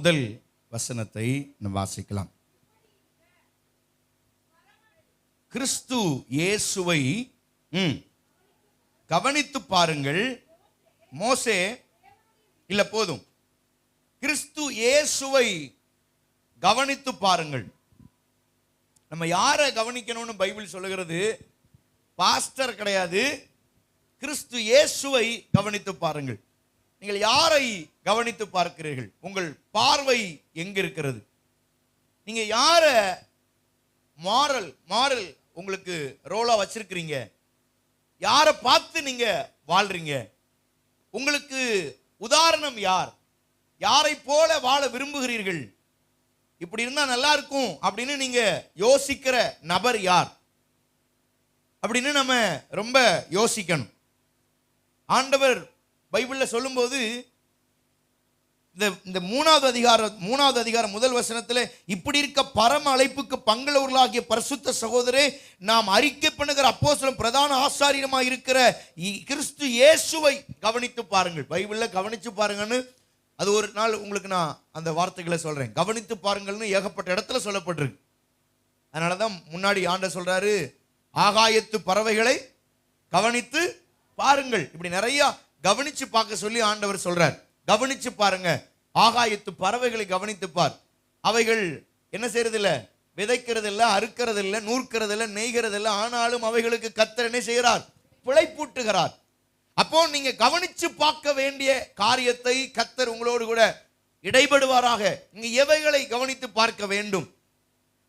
முதல் வசனத்தை நாம் வாசிக்கலாம். கிறிஸ்து இயேசுவை கவனித்து பாருங்கள். மோசே இல்ல, போதும். கிறிஸ்து இயேசுவை கவனித்து பாருங்கள். நம்ம யாரை கவனிக்கணும்னு பைபிள் சொல்லுகிறது? பாஸ்டர் கிடையாது, கிறிஸ்து இயேசுவை கவனித்து பாருங்கள். நீங்கள் யாரை கவனித்து பார்க்கிறீர்கள்? உங்கள் பார்வை எங்க இருக்கிறது? நீங்க யார மாரல் உங்களுக்கு ரோலா வச்சிருக்கிறீங்க? யாரை பார்த்து நீங்க வாழ்றீங்க? உங்களுக்கு உதாரணம் யார்? யாரை போல வாழ விரும்புகிறீர்கள்? இப்படி இருந்தா நல்லா இருக்கும் அப்படின்னு நீங்க யோசிக்கிற நபர் யார் அப்படின்னு நம்ம ரொம்ப யோசிக்கணும். ஆண்டவர் பைபிள்ல சொல்லும்போது இந்த மூணாவது அதிகாரம் முதல் வசனத்தில் இப்படி இருக்க பரம அழைப்புக்கு பங்களவர்களாகிய பரிசுத்த சகோதரே, நாம் அறிக்கை பண்ணுகிற அப்போஸ்தலரும் பிரதான ஆசாரியருமாய் இருக்கிற கிறிஸ்து இயேசுவை கவனித்து பாருங்கள். பைபிள்ல கவனிச்சு பாருங்கன்னு அது ஒரு நாள் உங்களுக்கு நான் அந்த வார்த்தைகளை சொல்றேன். கவனித்து பாருங்கள்னு ஏகப்பட்ட இடத்துல சொல்லப்பட்டிருக்கு. அதனாலதான் முன்னாடி ஆண்டவர் சொல்றாரு, ஆகாயத்து பறவைகளை கவனித்து பாருங்கள். இப்படி நிறைய கவனிச்சு பார்க்க சொல்லி ஆண்டவர் சொல்றார். கவனிச்சு பாருங்க, ஆகாயத்து பறவைகளை கவனித்து பார். அவைகள் என்ன செய்யறது இல்ல? விதைக்கிறது இல்ல, அறுக்கிறது இல்ல, நூற்கிறது இல்ல, நெய்கிறது இல்ல. ஆனாலும் அவைகளுக்கு கர்த்தர் என்ன செய்கிறார்? பிழைப்பூட்டுகிறார். அப்போ நீங்க கவனிச்சு பார்க்க வேண்டிய காரியத்தை கர்த்தர் உங்களோடு கூட இடைபடுவாராக. நீங்க எவைகளை கவனித்து பார்க்க வேண்டும்?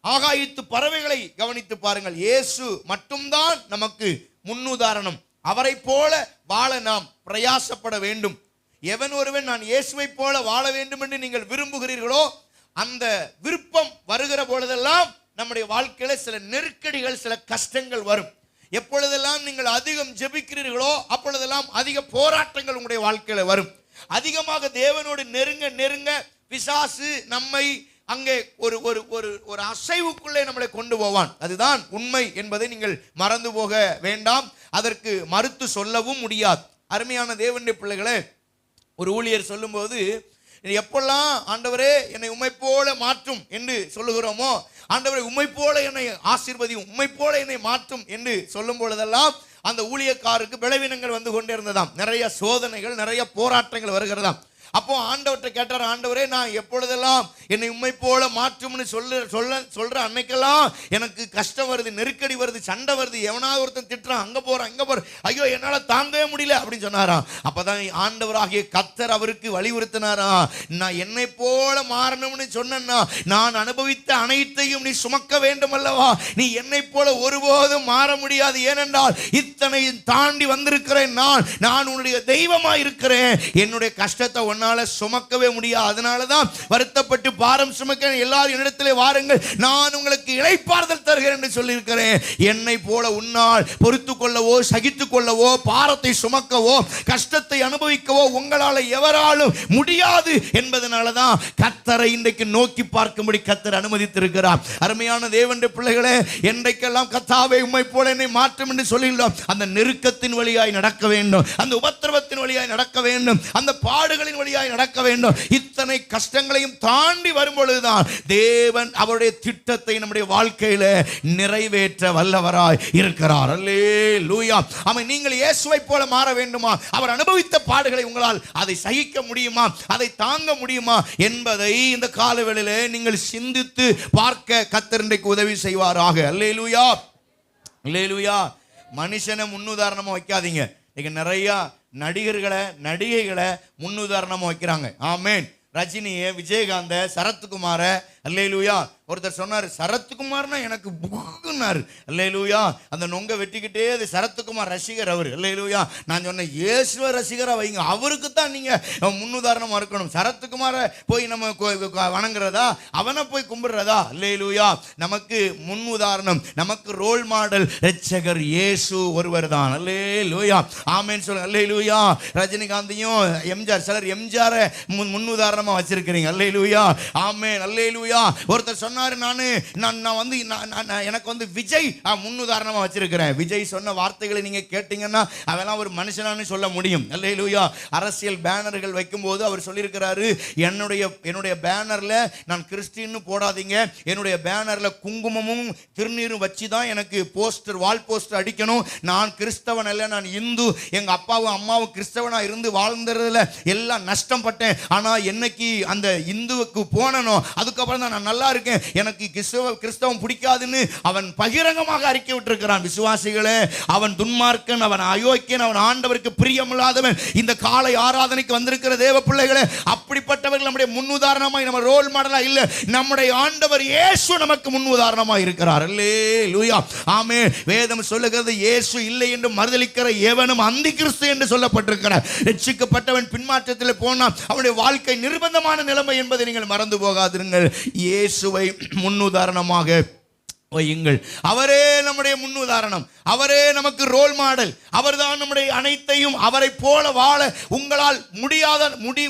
ஆகாயத்து பறவைகளை கவனித்து பாருங்கள். இயேசு மட்டும்தான் நமக்கு முன்னுதாரணம். அவரை போல வாழ நாம் பிரயாசப்பட வேண்டும். எவன் ஒருவன் நான் இயேசுவை போல வாழ வேண்டும் என்று நீங்கள் விரும்புகிறீர்களோ, அந்த விருப்பம் வருகிற பொழுதெல்லாம் நம்முடைய வாழ்க்கையில சில நெருக்கடிகள், சில கஷ்டங்கள் வரும். எப்பொழுதெல்லாம் நீங்கள் அதிகம் ஜெபிக்கிறீர்களோ அப்பொழுதெல்லாம் அதிக போராட்டங்கள் உங்களுடைய வாழ்க்கையில வரும். அதிகமாக தேவனோடு நெருங்க நெருங்க பிசாசு நம்மை அங்கே ஒரு ஒரு ஒரு ஒரு அசைவுக்குள்ளே நம்மளை கொண்டு போவான். அதுதான் உண்மை என்பதை நீங்கள் மறந்து போக வேண்டாம். அதற்கு மறுத்து சொல்லவும் முடியாது. அருமையான தேவனுடைய பிள்ளைகளே, ஒரு ஊழியர் சொல்லும்போது, எப்பெல்லாம் ஆண்டவரே என்னை உம்மை போல மாற்றும் என்று சொல்லுகிறோமோ, ஆண்டவரே உம்மை போல என்னை ஆசீர்வதியும், உம்மை போல என்னை மாற்றும் என்று சொல்லும் பொழுதெல்லாம் அந்த ஊழியக்காரருக்கு பலவீனங்கள் வந்து கொண்டே இருந்ததாம். நிறைய சோதனைகள், நிறைய போராட்டங்கள் வருகிறதாம். அப்போ ஆண்டவர்கிட்ட கேட்டார், ஆண்டவரே நான் எப்பொழுதெல்லாம் என்னை உம்மை போல மாற்றும்னு சொல்ற அன்னைக்கெல்லாம் எனக்கு கஷ்டம் வருது, நெருக்கடி வருது, சண்டை வருது, எவனாவது ஒருத்தன் திட்டுறான், அங்க போறான் இங்க போற, ஐயோ என்னால தாங்கவே முடியல அப்படின்னு சொன்னாராம். அப்பதான் ஆண்டவராகிய கர்த்தர் அவருக்கு வலியுறுத்தினாராம், நான் என்னை போல மாறணும்னு சொன்னா நான் அனுபவித்த அனைத்தையும் நீ சுமக்க வேண்டும் அல்லவா? நீ என்னை போல ஒருபோதும் மாற முடியாது. ஏனென்றால் இத்தனை தாண்டி வந்திருக்கிறேன். நான் உன்னுடைய தெய்வமா இருக்கிறேன். என்னுடைய கஷ்டத்தை ஒன்னால சுமக்கவே முடியாது. அதனாலதான் வருத்தப்பட்டு பாரம் சுமக்க எல்லாரும் என்னிடத்திலே வாருங்கள், நான் உங்களுக்கு இளைப்பாறுதல் தருகிறேன் என்று சொல்லி இருக்கிறேன். என்னை போல உன்னால் பொறுத்து கொள்ளவோ, சகித்துக் கொள்ளவோ, பாரத்தை சுமக்கவோ, கஷ்டத்தை அனுபவிக்கவோ உங்களால் எவராலும் முடியாது என்பதனாலதான் கர்த்தரை இன்றைக்கு நோக்கி பார்க்கும்படி கர்த்தர் அனுமதித்திருக்கிறார். அருமையான தேவனுடைய பிள்ளைகளே, என்றைக்கெல்லாம் கர்த்தாவே உம்மை போல என்னை மாற்றும் என்று சொல்லியுள்ளோம், அந்த நெருக்கத்தின் வழியாய் நடக்க வேண்டும், அந்த உபத்திரவத்தின் வழியாய் நடக்க வேண்டும், அந்த பாடுகளின் வழியாய் நடக்க வேண்டும். இத்தனை கஷ்டங்களையும் தாண்டி வரும்பொழுதுதான் தேவன் அவருடைய திட்டத்தை நம்முடைய வாழ்க்கையில நிறைவேற்ற வல்லவராய் இருக்கிறார். அல்லேலூயா. ஆமென். நீங்கள் இயேசுவை போல மாற வேண்டுமா? அவர் அனுபவித்த பாடுகளை உங்களால் அதை சகிக்க முடியுமா? அதை தாங்க முடியுமா என்பதை இந்த காலவேளையிலே நீங்கள் சிந்தித்து பார்க்க கர்த்தர் இன்றைக்கு உதவி செய்வாராக. அல்லேலூயா, அல்லேலூயா. மனுஷனை முன்னுதாரணமா வைக்காதீங்க. இன்னைக்கு நிறைய நடிகைகளை முன்னுதாரணமா வைக்கிறாங்க. ஆமென். ரஜினியை, விஜயகாந்த, சரத்குமார, அல்லேலூயா. ஒருத்தர் சொன்னார், சரத்குமார்னா எனக்கு புகுன்னாரு. அல்லேலூயா. அந்த நொங்க வெட்டிக்கிட்டே அது சரத்குமார் ரசிகர் அவர். அல்லேலூயா. நான் சொன்னேன், இயேசுவ ரசிகரா வைங்க, அவருக்கு தான் நீங்க முன்னுதாரணமா இருக்கணும். சரத்குமாரை போய் நம்ம வணங்குறதா, அவனை போய் கும்பிடுறதா? அல்லேலூயா. நமக்கு முன்னுதாரணம், நமக்கு ரோல் மாடல் ரட்சகர் இயேசு ஒருவர் தான். அல்லேலூயா. ஆமென் சொல்லுங்க. அல்லேலூயா. ரஜினிகாந்தையும் எம்ஜிஆர், சிலர் எம்ஜிஆரை முன்னுதாரணமா வச்சிருக்கிறீங்க. அல்லேலூயா. ஆமென். அல்லேலூயா. அல்லேலூயா. ஒருத்தர் சொன்னாரு, நான் வந்து எனக்கு வந்து விஜய் முன்னுதாரணமா வச்சிருக்கிறேன். விஜய் சொன்ன வார்த்தைகளை நீங்க கேட்டீங்கன்னா அதெல்லாம் ஒரு மனுஷனானு சொல்ல முடியும். அல்லேலூயா. அரசியல் பேனர்கள் வைக்கும்போது அவர் சொல்லியிருக்கிறாரு, என்னுடைய பேனர்ல நான் கிறிஸ்டின்னு போடாதீங்க, என்னுடைய பேனர்ல குங்குமமும் திருநீரும் வச்சு தான் எனக்கு போஸ்டர், வால் போஸ்டர் அடிக்கணும். நான் கிறிஸ்தவன் அல்ல, நான் இந்து. எங்க அப்பாவும் அம்மாவும் கிறிஸ்தவனா இருந்து வாழ்ந்ததுல எல்லாம் நஷ்டம் பட்டேன். ஆனா என்னைக்கு அந்த இந்துவுக்கு போனனோ அதுக்கப்புறம் தான் நான் நல்லா இருக்கேன். எனக்கு கிறிஸ்தவம் பிடிக்காதுன்னு அவன் பகிரங்கமாக அறிக்கை விட்டிருக்கிறான். விசுவாசிகளே, அவன் துன்மார்க்கன், அவன் அயோக்கியன், அவன் ஆண்டவருக்கு பிரியமில்லாதவன். இந்த காலை ஆராதனைக்கு வந்திருக்கிற தேவ பிள்ளைகளே, அப்படிப்பட்டவர்கள் நம்முடைய முன்னுதாரணமாய், நம்ம ரோல் மாடலா இல்ல, நம்முடைய ஆண்டவர் இயேசு நமக்கு முன்னுதாரணமாய் இருக்கிறார். அல்லேலூயா. ஆமென். வேதம் சொல்லுகிறது, இயேசு இல்லை என்று மறுதலிக்கிற எவனும் அந்தி கிறிஸ்து என்று சொல்லப்பட்டிருக்கிறார். ரட்சிக்கப்பட்டவன் பின்மாற்றத்தில் போனா அவனுடைய வாழ்க்கை நிர்பந்தமான நிலைமை என்பதை நீங்கள் மறந்து போகாதிருங்கள். இயேசுவை முன்னுதாரணமாக வையுங்கள். அவரே நம்முடைய முன்னுதாரணம், அவரே நமக்கு ரோல் மாடல். அவர்தான் நம்முடைய அனைத்தையும். அவரை போல வாழ உங்களால்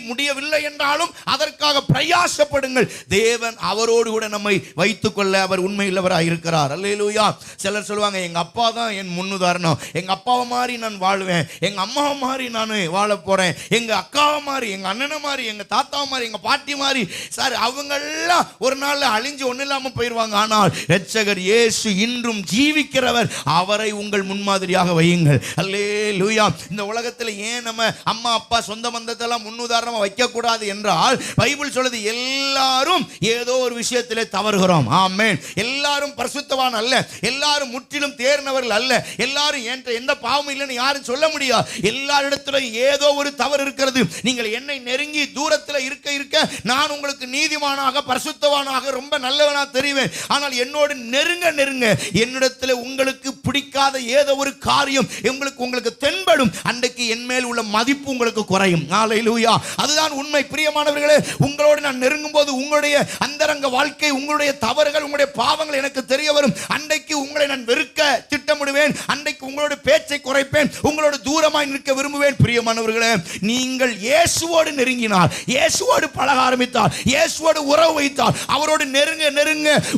முடியவில்லை என்றாலும் அதற்காக பிரயாசப்படுங்கள். தேவன் அவரோடு கூட நம்மை வைத்துக் கொள்ள அவர் உண்மையுள்ளவராக இருக்கிறார். அல்லேலூயா. சிலர் சொல்லுவாங்க, எங்க அப்பா தான் என் முன்னுதாரணம், எங்க அப்பாவை மாதிரி நான் வாழ்வேன், எங்க அம்மாவை மாதிரி நான் வாழ போறேன், எங்க அக்காவை மாதிரி, எங்க அண்ணனை மாதிரி, எங்க தாத்தாவை மாதிரி, எங்க பாட்டி மாதிரி. சார், அவங்கெல்லாம் ஒரு நாள் அழிஞ்சு ஒன்னும் இல்லாம போயிருவாங்க. ஆனால் இரட்சகர் இயேசு இன்றும் ஜீவிக்கிறவர். அவரை உங்கள் முன்மாதிரியாக வையுங்கள். அல்லேலூயா. இந்த உலகத்தில் ஏன் நம்ம அம்மா அப்பா சொந்த பந்தத்தெல்லாம் முன்னுதாரணமா வைக்க கூடாது என்றால், பைபிள் சொல்லுது, எல்லாரும் ஏதோ ஒரு விஷயத்திலே தவறுகிறோம். ஆமென். எல்லாரும் பரிசுத்தவான் அல்ல, எல்லாரும் முற்றிலும் தேர்ந்தவர்கள் அல்ல, எல்லாரும் எந்த பாவமும் இல்லைன்னு யாரும் சொல்ல முடியாது. எல்லாரிடத்திலும் ஏதோ ஒரு தவறு இருக்கிறது. நீங்கள் என்னை நெருங்கி தூரத்தில் இருக்க இருக்க நான் உங்களுக்கு நீதிமானாக, பரிசுத்தவானாக, ரொம்ப நல்லவனா தெரிவேன். ஆனால் என்னோடு நெருங்க என்னிடத்தில் உங்களுக்கு பிடிக்காத ஏதோ ஒரு காரியம் உங்களுக்கு தென்படும். அன்றைக்கு என் மேல் உள்ள மதிப்பு உங்களுக்கு குறையும். ஹல்லேலூயா. அதுதான் உண்மை. பிரியமானவர்களே, உங்களோடு நான் நெருங்கும் போது உங்களுடைய அந்தரங்க வாழ்க்கை, உங்களுடைய தவறுகள், உங்களுடைய பாவங்கள் எனக்கு தெரிய வரும். அன்றைக்கு உங்களை நான் வெறுக்க திட்டமிடுவேன். அன்றைக்கு உங்களோட பேச்சை குறைப்பேன், உங்களோட தூரமாய் நிற்க விரும்புவேன். பிரியமானவர்களே, நீங்கள் இயேசுவோடு நெருங்கினால், இயேசுவோடு பழக ஆரம்பித்தால், இயேசுவோடு உறவு வைத்தால், அவரோடு நெருங்க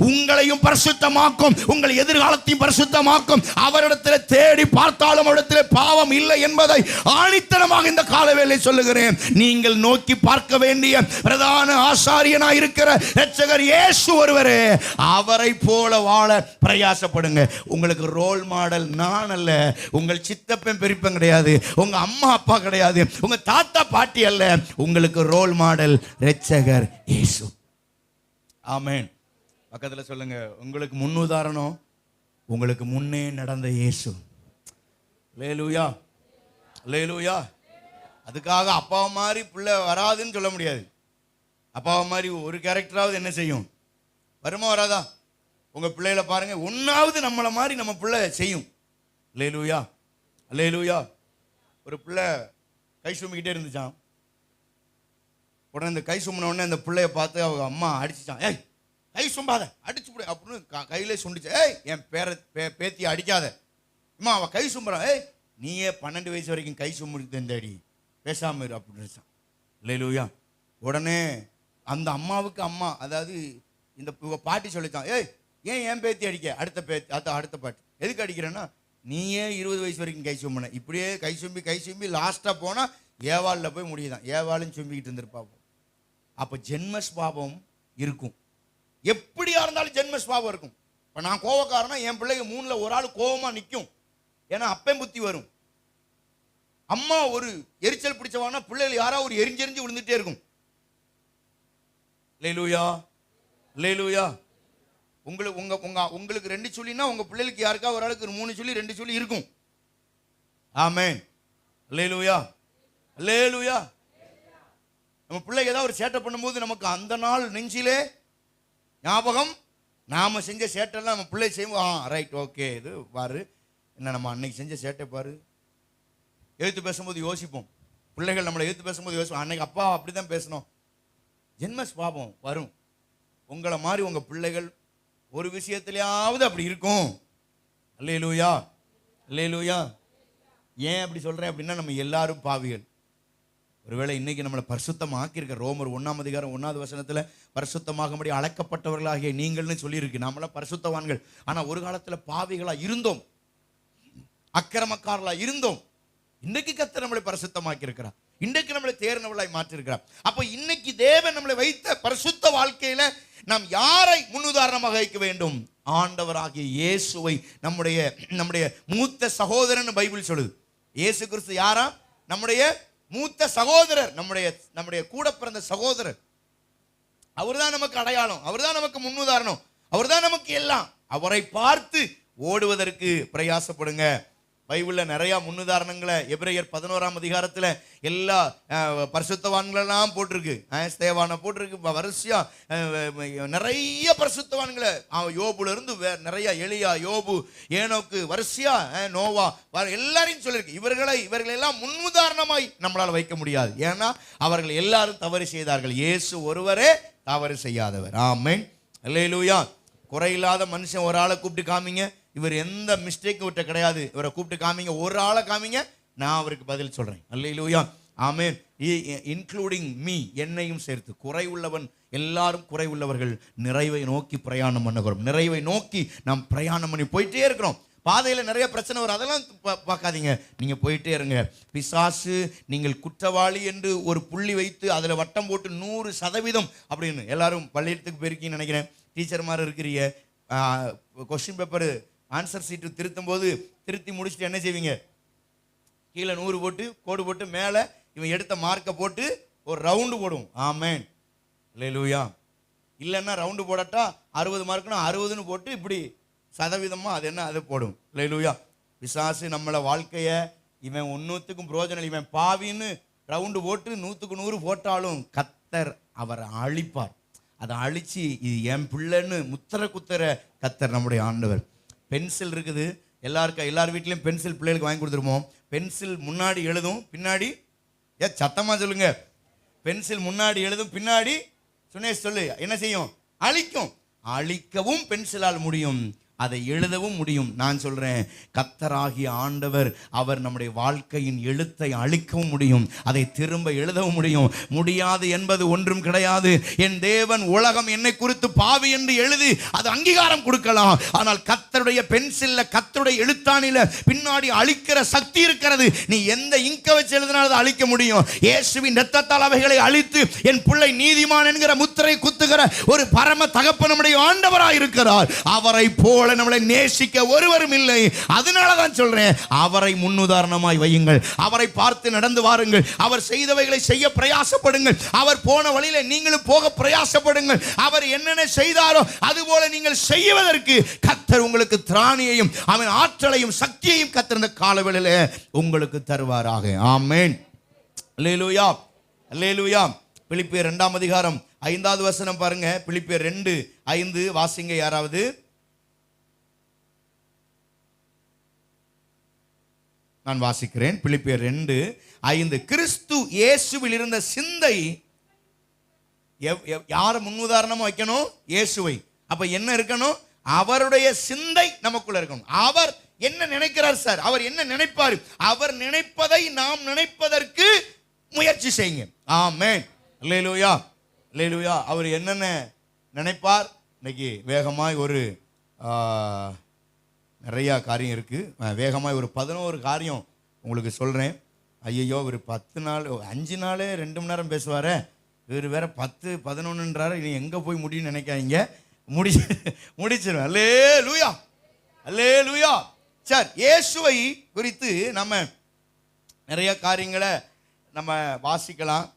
உங்களையும் பரிசுத்தமாக்கும், உங்கள் எதிர்காலத்தையும் பரிசுத்தமாக்கும். அவரிடத்தில் தேடி பார்த்தாலும் அவரிடத்தில் பாவம் இல்லை என்பதை ஆணித்தனமாக இந்த காலவேளை சொல்லுகிறேன். நீங்கள் நோக்கி பார்க்க வேண்டிய பிரதான ஆசாரியனாய் இருக்கிற இரட்சகர் இயேசு ஒருவரே. அவரை போல வாழ பிரயாசப்படுங்க. உங்களுக்கு ரோல் மாடல் நான் அல்ல, உங்கள் சித்தப்பன் பெரியப்பன் கிடையாது, உங்க அம்மா அப்பா கிடையாது, உங்க தாத்தா பாட்டி அல்ல. உங்களுக்கு ரோல் மாடல் இரட்சகர் இயேசு. ஆமென். பக்கத்தில் சொல்லுங்க, உங்களுக்கு முன்னுதாரணம் உங்களுக்கு முன்னே நடந்த இயேசு. அல்லேலூயா. அல்லேலூயா. அதுக்காக அப்பாவை மாதிரி பிள்ளை வராதுன்னு சொல்ல முடியாது. அப்பாவை மாதிரி ஒரு கேரக்டராவது என்ன செய்யும், வருமா வராதா? உங்க பிள்ளைகளை பாருங்க, ஒன்னாவது நம்மளை மாதிரி நம்ம பிள்ளை செய்யும். அல்லேலூயா. அல்லேலூயா. ஒரு பிள்ளை கை சும்பிக்கிட்டே இருந்துச்சான். உடனே இந்த கை சும்பின உடனே அந்த பிள்ளைய பார்த்து அவங்க அம்மா அடிச்சுச்சான். ஏய், கை சும்பாத, அடிச்சு விடு அப்படின்னு கையிலே சுண்டிச்சு. ஏய், என் பேத்தியை அடிக்காத அம்மா, அவள் கை சும்புறான். ஏய், நீயே 12 வயசு வரைக்கும் கை சும்பிட்டு தந்தாடி, பேசாம இரு அப்படின்னு. அல்லேலூயா. உடனே அந்த அம்மாவுக்கு அம்மா, அதாவது இந்த பாட்டி சொல்லித்தான், ஏய், ஏன் என் பேத்தி அடிக்க, அடுத்த பாட்டி எதுக்கு அடிக்கிறேன்னா, நீயே 20 வயசு வரைக்கும் கை சும்பின, இப்படியே கை சும்பி லாஸ்டா போனா ஏவாளில் போய் முடியுதான். ஏவாளும் சும்பிக்கிட்டு இருந்திருப்பாப்போம். அப்போ ஜென்மஸ்பாவம் இருக்கும். எப்படியா இருந்தாலும் ஜென்மஸ்பாவம் இருக்கும். இப்போ நான் கோவக்காரனா, என் பிள்ளைங்க 3ல் ஒரு ஆள் கோவமா நிற்கும். ஏன்னா அப்பன் புத்தி வரும். அம்மா ஒரு எரிச்சல் பிடிச்சவானா பிள்ளைகள் யாராவது ஒரு எரிஞ்செறிஞ்சு விழுந்துட்டே இருக்கும். அல்லேலூயா. அல்லேலூயா. உங்களுக்கு 2 சொல்லினா உங்க பிள்ளைகளுக்கு யாருக்கா ஒரு ஆளுக்கு 3 சொல்லி 2 சொல்லி இருக்கும். ஆமென். அல்லேலூயா. அல்லேலூயா. நம்ம பிள்ளைங்க ஏதாவது ஒரு சேட்டை பண்ணும்போது நமக்கு அந்த நாள் நெஞ்சிலே ஞாபகம், நாம செஞ்ச சேட்டெல்லாம் நம்ம பிள்ளை செய்வோம். ரைட், ஓகே, இது பாரு, என்ன நம்ம அன்னைக்கு செஞ்ச சேட்டை பாரு. எழுத்து பேசும்போது யோசிப்போம். பிள்ளைகள் நம்மளை எழுத்து பேசும்போது யோசிப்போம், அன்னைக்கு அப்பா அப்படிதான் பேசணும். ஜென்மஸ்பாவம் வரும். உங்களை மாதிரி உங்க பிள்ளைகள் ஒரு விஷயத்திலேயாவது அப்படி இருக்கும். அல்லேலூயா. அல்லேலூயா. ஏன் அப்படி சொல்றேன் அப்படின்னா, நம்ம எல்லாரும் பாவிகள். ஒருவேளை இன்னைக்கு நம்மளை பரிசுத்தமாக்கி இருக்க ரோமர் 1ஆம் அதிகாரம் 1வது வசனத்துல பரிசுத்தமாகும்படி அழைக்கப்பட்டவர்களாகிய நீங்கள்னு சொல்லியிருக்கு. நம்மள பரிசுத்தவான்கள். ஆனா ஒரு காலத்துல பாவிகளா இருந்தோம், அக்கிரமக்காரர்களா இருந்தோம். இன்னைக்கு கர்த்தர் நம்மளை பரிசுத்தமாக்கி இருக்கிறார். இன்றைக்கு நம்மளை தேர்ந்தவர்களாய் மாற்றிருக்கிறார். அப்ப இன்னைக்கு தேவன் நம்மளை வைத்த பரிசுத்த வாழ்க்கையில நாம் யாரை முன்னுதாரணமாக வைக்க வேண்டும்? ஆண்டவராகிய இயேசுவை, நம்முடைய மூத்த சகோதரன் பைபிள் சொல்லுது. இயேசு கிறிஸ்து யாரா? நம்முடைய மூத்த சகோதரர், நம்முடைய கூட பிறந்த சகோதரர். அவர்தான் நமக்கு அடையாளம், அவர்தான் நமக்கு முன்னுதாரணம், அவர்தான் நமக்கு எல்லாம். அவரை பார்த்து ஓடுவதற்கு பிரயாசப்படுங்க. பைபிள்ல நிறைய முன்னுதாரணங்களை எபிரேயர் 11ஆம் அதிகாரத்துல எல்லா பரிசுத்தவான்களெல்லாம் போட்டிருக்கு. ஸ்தேவானை போட்டிருக்கு. வரிசையா நிறைய பரிசுத்தவான்களை, யோபுல இருந்து நிறைய, எலியா, யோபு, ஏனோக்கு, வரிசையா நோவா, எல்லாரையும் சொல்லியிருக்கு. இவர்களை எல்லாம் முன்னுதாரணமாய் நம்மளால வைக்க முடியாது. ஏன்னா அவர்கள் எல்லாரும் தவறு செய்தார்கள். இயேசு ஒருவரே தவறு செய்யாதவர். ஆமென், அல்லேலூயா. குறையில்லாத மனுஷன் ஒரு ஆளை கூப்பிட்டு காமிங்க, இவர் எந்த மிஸ்டேக்கும் விட்ட கிடையாது, இவரை கூப்பிட்டு காமிங்க, ஒரு ஆளை காமிங்க, நான் அவருக்கு பதில் சொல்றேன். அல்லேலூயா, ஆமென். இன்க்ளூடிங் மீ, என்னையும் சேர்த்து. குறை உள்ளவன், எல்லாரும் குறை உள்ளவர்கள். நிறைவை நோக்கி பிரயாணம் பண்ணுகிறோம். நிறைவை நோக்கி நாம் பிரயாணம் பண்ணி போயிட்டே இருக்கிறோம். பாதையில நிறைய பிரச்சனை வரும், அதெல்லாம் பார்க்காதீங்க, நீங்க போயிட்டே இருங்க. பிசாசு நீங்கள் குற்றவாளி என்று ஒரு புள்ளி வைத்து அதுல வட்டம் போட்டு 100% அப்படின்னு, எல்லாரும் பள்ளியத்துக்கு போயிருக்கீங்கன்னு நினைக்கிறேன். டீச்சர் மாதிரி இருக்கிறீங்க. கொஸ்டின் பேப்பர் ஆன்சர் சீட்டு திருத்தும் போது திருத்தி முடிச்சுட்டு என்ன செய்வீங்க? கீழே 100 போட்டு கோடு போட்டு மேலே இவன் எடுத்த மார்க்கை போட்டு ஒரு ரவுண்டு போடுவோம். ஆமென், அல்லேலூயா. இல்லைன்னா ரவுண்டு போடட்டா 60 மார்க்குன்னா 60ன்னு போட்டு இப்படி சதவீதமா அது என்ன அது போடும். அல்லேலூயா. பிசாசு நம்மளை வாழ்க்கையை இவன் 100க்கும் பிரயோஜனம், இவன் பாவின்னு ரவுண்டு போட்டு 100க்கு 100 போட்டாலும் கர்த்தர் அவரை அழிப்பார். அதை அழிச்சு இது என் பிள்ளைன்னு முத்திர குத்திர கர்த்தர் நம்முடைய ஆண்டவர். பென்சில் இருக்குது, எல்லார் வீட்லையும் பென்சில் பிள்ளைகளுக்கு வாங்கி கொடுத்துருப்போம். பென்சில் முன்னாடி எழுதும், பின்னாடி சத்தமா சொல்லுங்க. பென்சில் முன்னாடி எழுதும், பின்னாடி சுனேஷ் சொல்லு என்ன செய்யும்? அழிக்கும். அழிக்கவும் பென்சிலால் முடியும், அதை எழுதவும் முடியும். நான் சொல்றேன், கர்த்தராகிய ஆண்டவர் அவர் நம்முடைய வாழ்க்கையின் எழுத்தை அழிக்கவும் முடியும், அதை திரும்ப எழுதவும் முடியும். முடியாது என்பது ஒன்றும் கிடையாது. என் தேவன் உலகம் என்னை குறித்து பாவி என்று எழுதி அது அங்கீகாரம் கொடுக்கலாம். ஆனால் கர்த்தருடைய பென்சில்ல, கர்த்தருடைய எழுத்தாணில பின்னாடி அழிக்கிற சக்தி இருக்கிறது. நீ எந்த இங்க வச்சு எழுதினாலும் அதை அழிக்க முடியும். இயேசுவின் இரத்தத்தால் அவைகளை அழித்து என் பிள்ளை நீதிமான் என்கிற முத்திரை குத்துகிற ஒரு பரம தகப்பன் நம்முடைய ஆண்டவராய் இருக்கிறார். அவரை போல நம்மளை நேசிக்க ஒருவரும் இல்லை. அதனாலதான் சொல்றேன், அவரை முன்னுதாரணமாய் வையுங்கள். அவரை பார்த்து நடந்து வாருங்கள். அவர் செய்தவைகளை செய்ய பிரயாசப்படுங்கள். அவர் போன வழியில நீங்களும் போக பிரயாசப்படுங்கள். அவர் என்னென்ன செய்தாரோ அதுபோல நீங்கள் செய்வதற்கு கர்த்தர் உங்களுக்கு திராணியையும் அவன் ஆற்றலையும் சக்தியையும் கர்த்தர் இந்த காலவெளியில உங்களுக்கு தருவாராக. ஆமென், அல்லேலூயா, அல்லேலூயா. பிலிப்பியர் 2ஆம் அதிகாரம் 5வது வசனம் பாருங்க. பிலிப்பியர் 2:5 வாசிங்க யாராவது. நான் வாசிக்கிறேன். பிலிப்பியர் 2:5. கிறிஸ்து இயேசுவில் இருந்த சிந்தை, யாரை முன்னுதாரணமா வைக்கணும்? இயேசுவை. அப்ப என்ன இருக்கணும்? அவருடைய சிந்தை நமக்குள்ள இருக்கணும். அவர் என்ன நினைக்கிறார் சார்? அவர் என்ன நினைப்பார்? அவர் நினைப்பதை நாம் நினைப்பதற்கு முயற்சி செய்யுங்க. ஆமென், அல்லேலூயா, அல்லேலூயா. அவர் என்னென்ன நினைப்பார்? இன்னைக்கு வேகமாய் ஒரு நிறையா காரியம் இருக்குது. வேகமாக ஒரு 11 காரியம் உங்களுக்கு சொல்கிறேன். ஐயோ, ஒரு 10 நாள் 5 நாளே 2 மணி நேரம் பேசுவார். இவர் வேற 10 11ன்றாரு. இனி எங்கே போய் முடியும்னு நினைக்காதீங்க, முடிச்சிடும். அல்லேலூயா, அல்லேலூயா. சார், இயேசுவை குறித்து நம்ம நிறைய காரியங்களை நம்ம வாசிக்கலாம்.